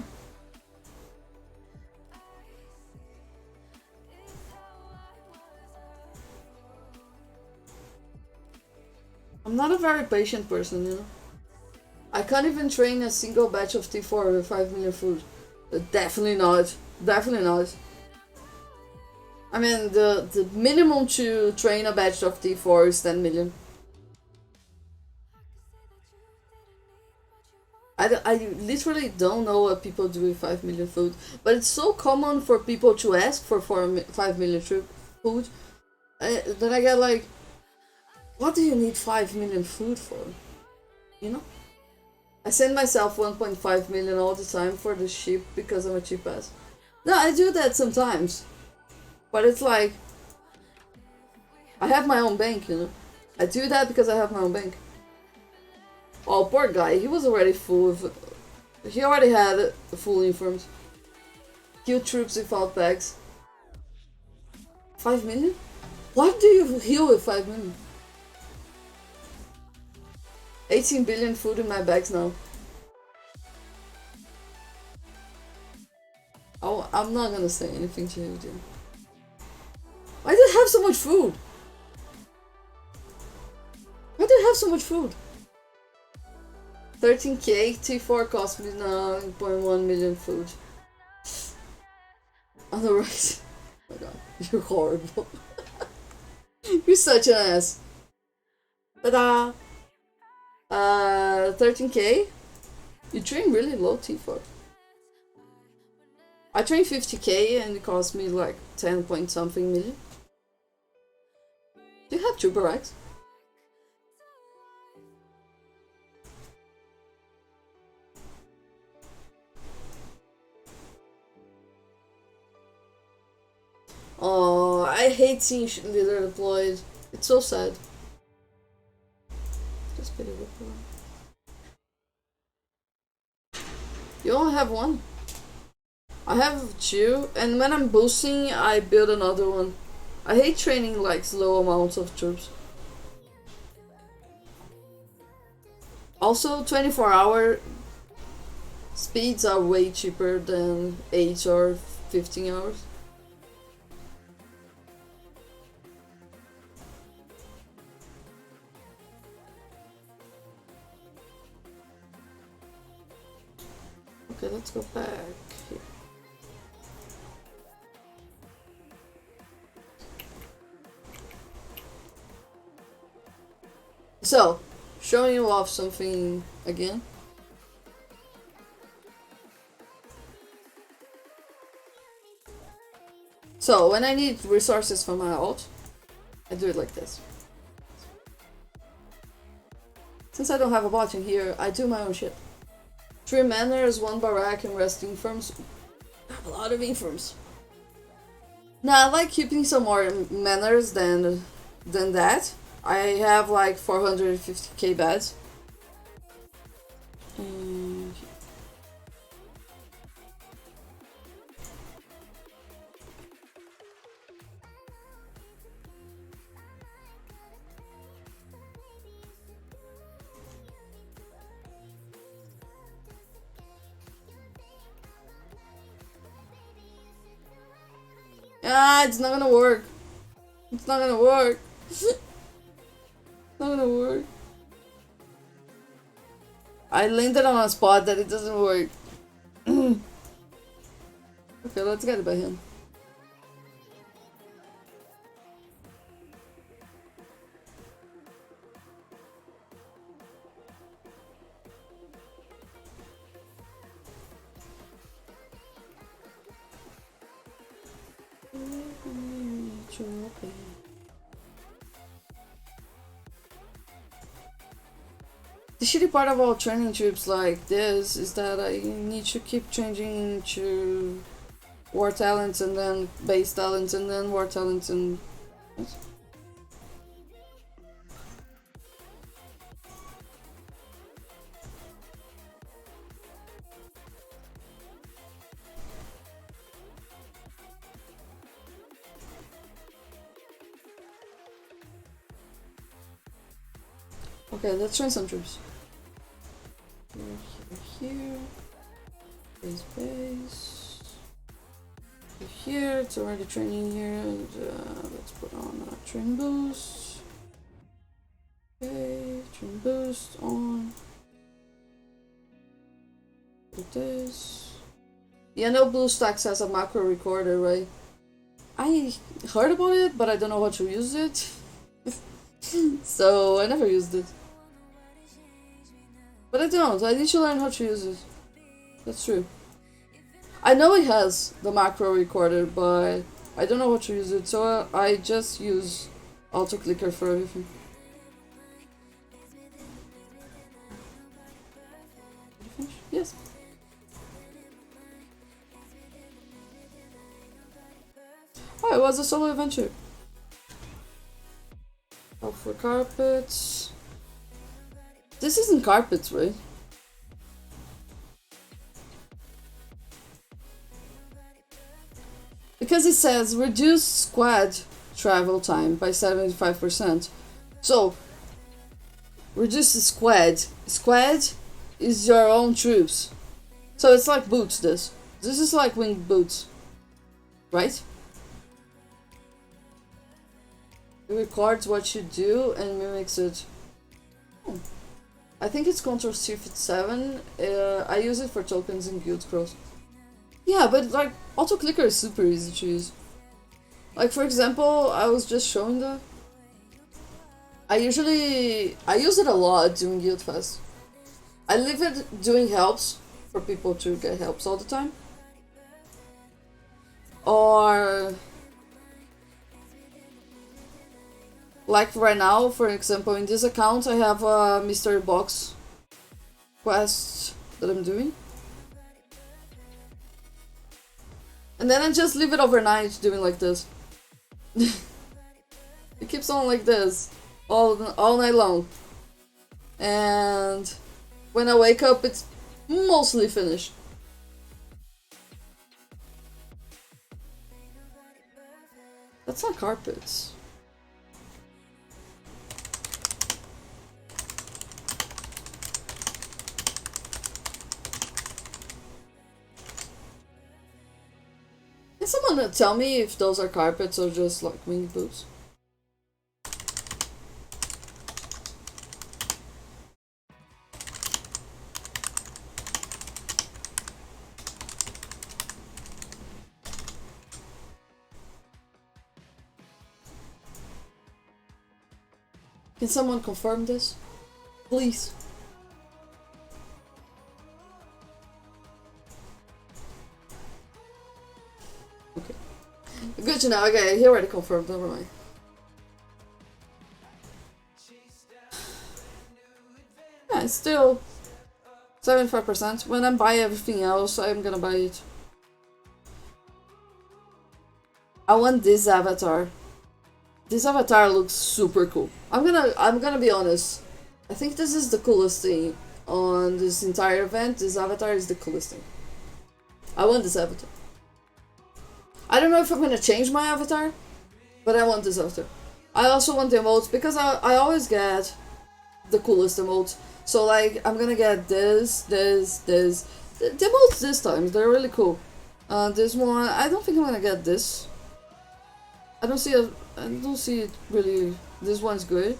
I'm not a very patient person, you know? I can't even train a single batch of T4 with 5 million food. Definitely not. Definitely not. I mean, the minimum to train a batch of T4 is 10 million. I literally don't know what people do with 5 million food, but it's so common for people to ask for 5 million food. Then I get like, what do you need 5 million food for? You know? I send myself 1.5 million all the time for the ship because I'm a cheap ass. No, I do that sometimes. But it's like, I have my own bank, you know? I do that because I have my own bank. Oh, poor guy, he was already full of... He already had full uniforms. Kill troops without bags. 5 million? What do you heal with 5 million? 18 billion food in my bags now. Oh, I'm not gonna say anything to you, dude. Why do you have so much food? Why do you have so much food? 13k, T4 cost me 9.1 million food. On the right. Oh my god, you're horrible. You're such an ass. Ta-da! 13k? You train really low T4. I trained 50k and it cost me like 10 point something million. Do you have Trooper X? Oh, I hate seeing leader deployed. It's so sad. Just pity Whipper. You only have one? I have two, and when I'm boosting, I build another one. I hate training like slow amounts of troops. Also, 24-hour speeds are way cheaper than 8 or 15 hours. Okay, let's go back here. So, showing you off something again. So, when I need resources for my ult, I do it like this. Since I don't have a bot in here, I do my own shit. 3 manors, 1 barrack, and rest infirms. I have a lot of infirms. Now, I like keeping some more manors than that. I have like 450k beds. Ah, it's not gonna work. It's not gonna work. It's not gonna work. I landed on a spot that it doesn't work. Okay, let's get it by him. The shitty part about training trips like this is that I need to keep changing to war talents and then base talents and then war talents and... What? Okay, let's train some troops. Here. Base. Here, it's already training here. And, let's put on a train boost. Okay, train boost on. Put this. Yeah, no BlueStacks has a macro recorder, right? I heard about it, but I don't know how to use it. So I never used it. But I don't. I need to learn how to use it. That's true. I know it has the macro recorder, but I don't know how to use it, so I just use auto clicker for everything. Did you finish? Yes. Oh, it was a solo adventure. Oh, for carpets. This isn't carpets, right? Because it says reduce squad travel time by 75%. So, reduce the squad. Squad is your own troops. So it's like boots, this. This is like winged boots. Right? It records what you do and mimics it. Oh. I think it's Ctrl+Shift+7. I use it for tokens in Guild Scrolls. Yeah, but like auto clicker is super easy to use. Like for example, I was just showing the. I use it a lot during Guild Fest. I leave it doing helps for people to get helps all the time. Or like right now, for example, in this account I have a mystery box quest that I'm doing. And then I just leave it overnight doing like this. It keeps on like this all night long. And when I wake up it's mostly finished. That's not carpets. Can someone tell me if those are carpets or just like winged boots? Can someone confirm this? Please. Okay. Good to know. Okay, he already confirmed. Never mind. Yeah, it's still 75%. When I buy everything else, I'm gonna buy it. I want this avatar. This avatar looks super cool. I'm gonna be honest. I think this is the coolest thing on this entire event. This avatar is the coolest thing. I want this avatar. I don't know if I'm gonna change my avatar, but I want this avatar. I also want the emotes because I always get the coolest emotes. So like I'm gonna get this. The emotes this time, they're really cool. This one, I don't think I'm gonna get this. I don't see it really. This one's good.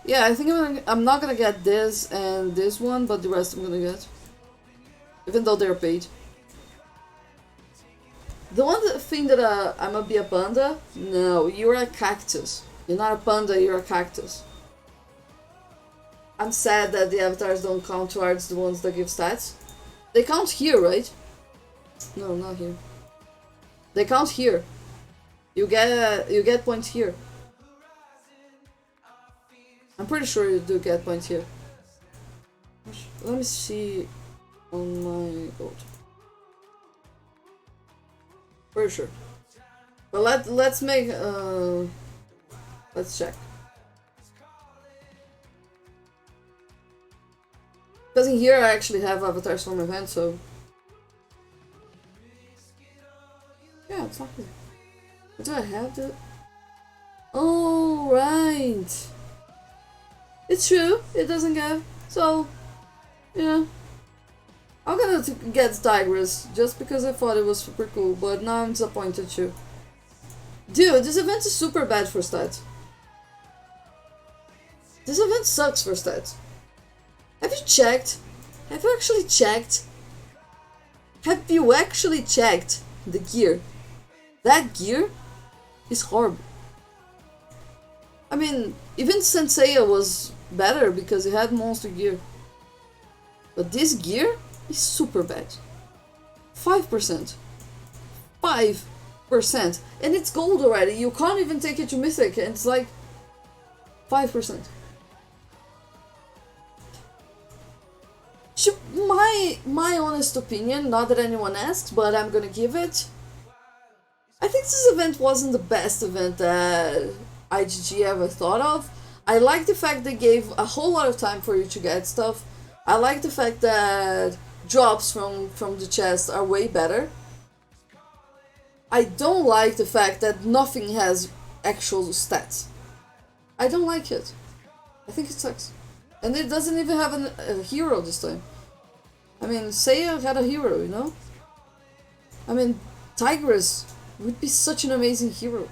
Yeah, I think I'm not gonna get this and this one, but the rest I'm gonna get. Even though they're paid. The one thing that I'm gonna be a panda? No, you're a cactus. You're not a panda, you're a cactus. I'm sad that the avatars don't count towards the ones that give stats. They count here, right? No, not here. They count here. You get points here. I'm pretty sure you do get points here. Let me see on my gold. Pretty sure. But let's make let's check. Because in here I actually have avatars from events, so yeah, it's not good. Do I have the? Oh right. It's true. It doesn't give. So yeah. I'm gonna get Tigris just because I thought it was super cool, but now I'm disappointed too. Dude, this event is super bad for stats. This event sucks for stats. Have you checked? Have you actually checked? Have you actually checked the gear? That gear is horrible. I mean, even Senseiya was better because it had monster gear. But this gear is super bad. 5%. 5%. And it's gold already. You can't even take it to Mythic. And it's like 5%. My honest opinion, not that anyone asked, but I'm gonna give it. I think this event wasn't the best event that IGG ever thought of. I like the fact they gave a whole lot of time for you to get stuff. I like the fact that drops from the chest are way better. I don't like the fact that nothing has actual stats. I don't like it. I think it sucks. And it doesn't even have a hero this time. I mean, Seiya had a hero, you know? I mean, Tigris would be such an amazing hero.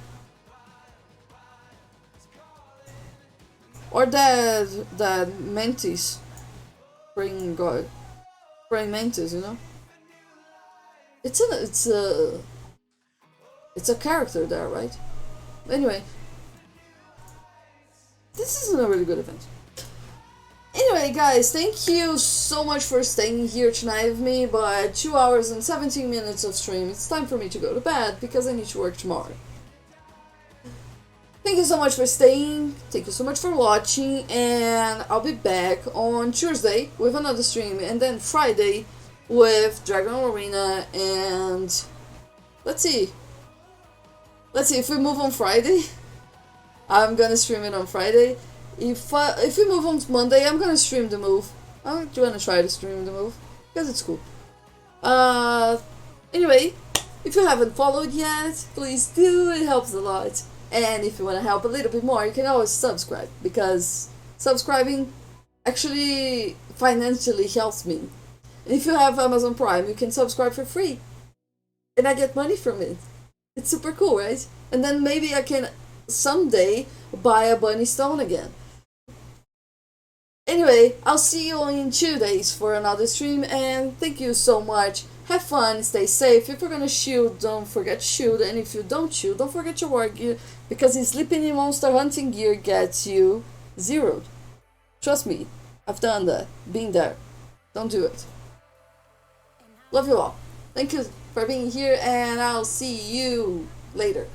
Or that Mantis. Praying God. Praying Mantis, you know? It's a character there, right? Anyway. This isn't a really good event. Anyway, guys, thank you so much for staying here tonight with me, but 2 hours and 17 minutes of stream. It's time for me to go to bed, because I need to work tomorrow. Thank you so much for staying, thank you so much for watching, and I'll be back on Tuesday with another stream, and then Friday with Dragon Arena, and let's see if we move on Friday. I'm gonna stream it on Friday. If we move on Monday, I'm gonna stream the move. I'm gonna try to stream the move because it's cool. Anyway, if you haven't followed yet, please do. It helps a lot. And if you want to help a little bit more, you can always subscribe, because subscribing actually financially helps me. And if you have Amazon Prime, you can subscribe for free, and I get money from it. It's super cool, right? And then maybe I can someday buy a bunny stone again. Anyway, I'll see you in 2 days for another stream, and thank you so much. Have fun, stay safe. If you're gonna shoot, don't forget to shoot, and if you don't shoot, don't forget your war gear, because sleeping in monster hunting gear gets you zeroed. Trust me, I've done that, been there. Don't do it. Love you all. Thank you for being here, and I'll see you later.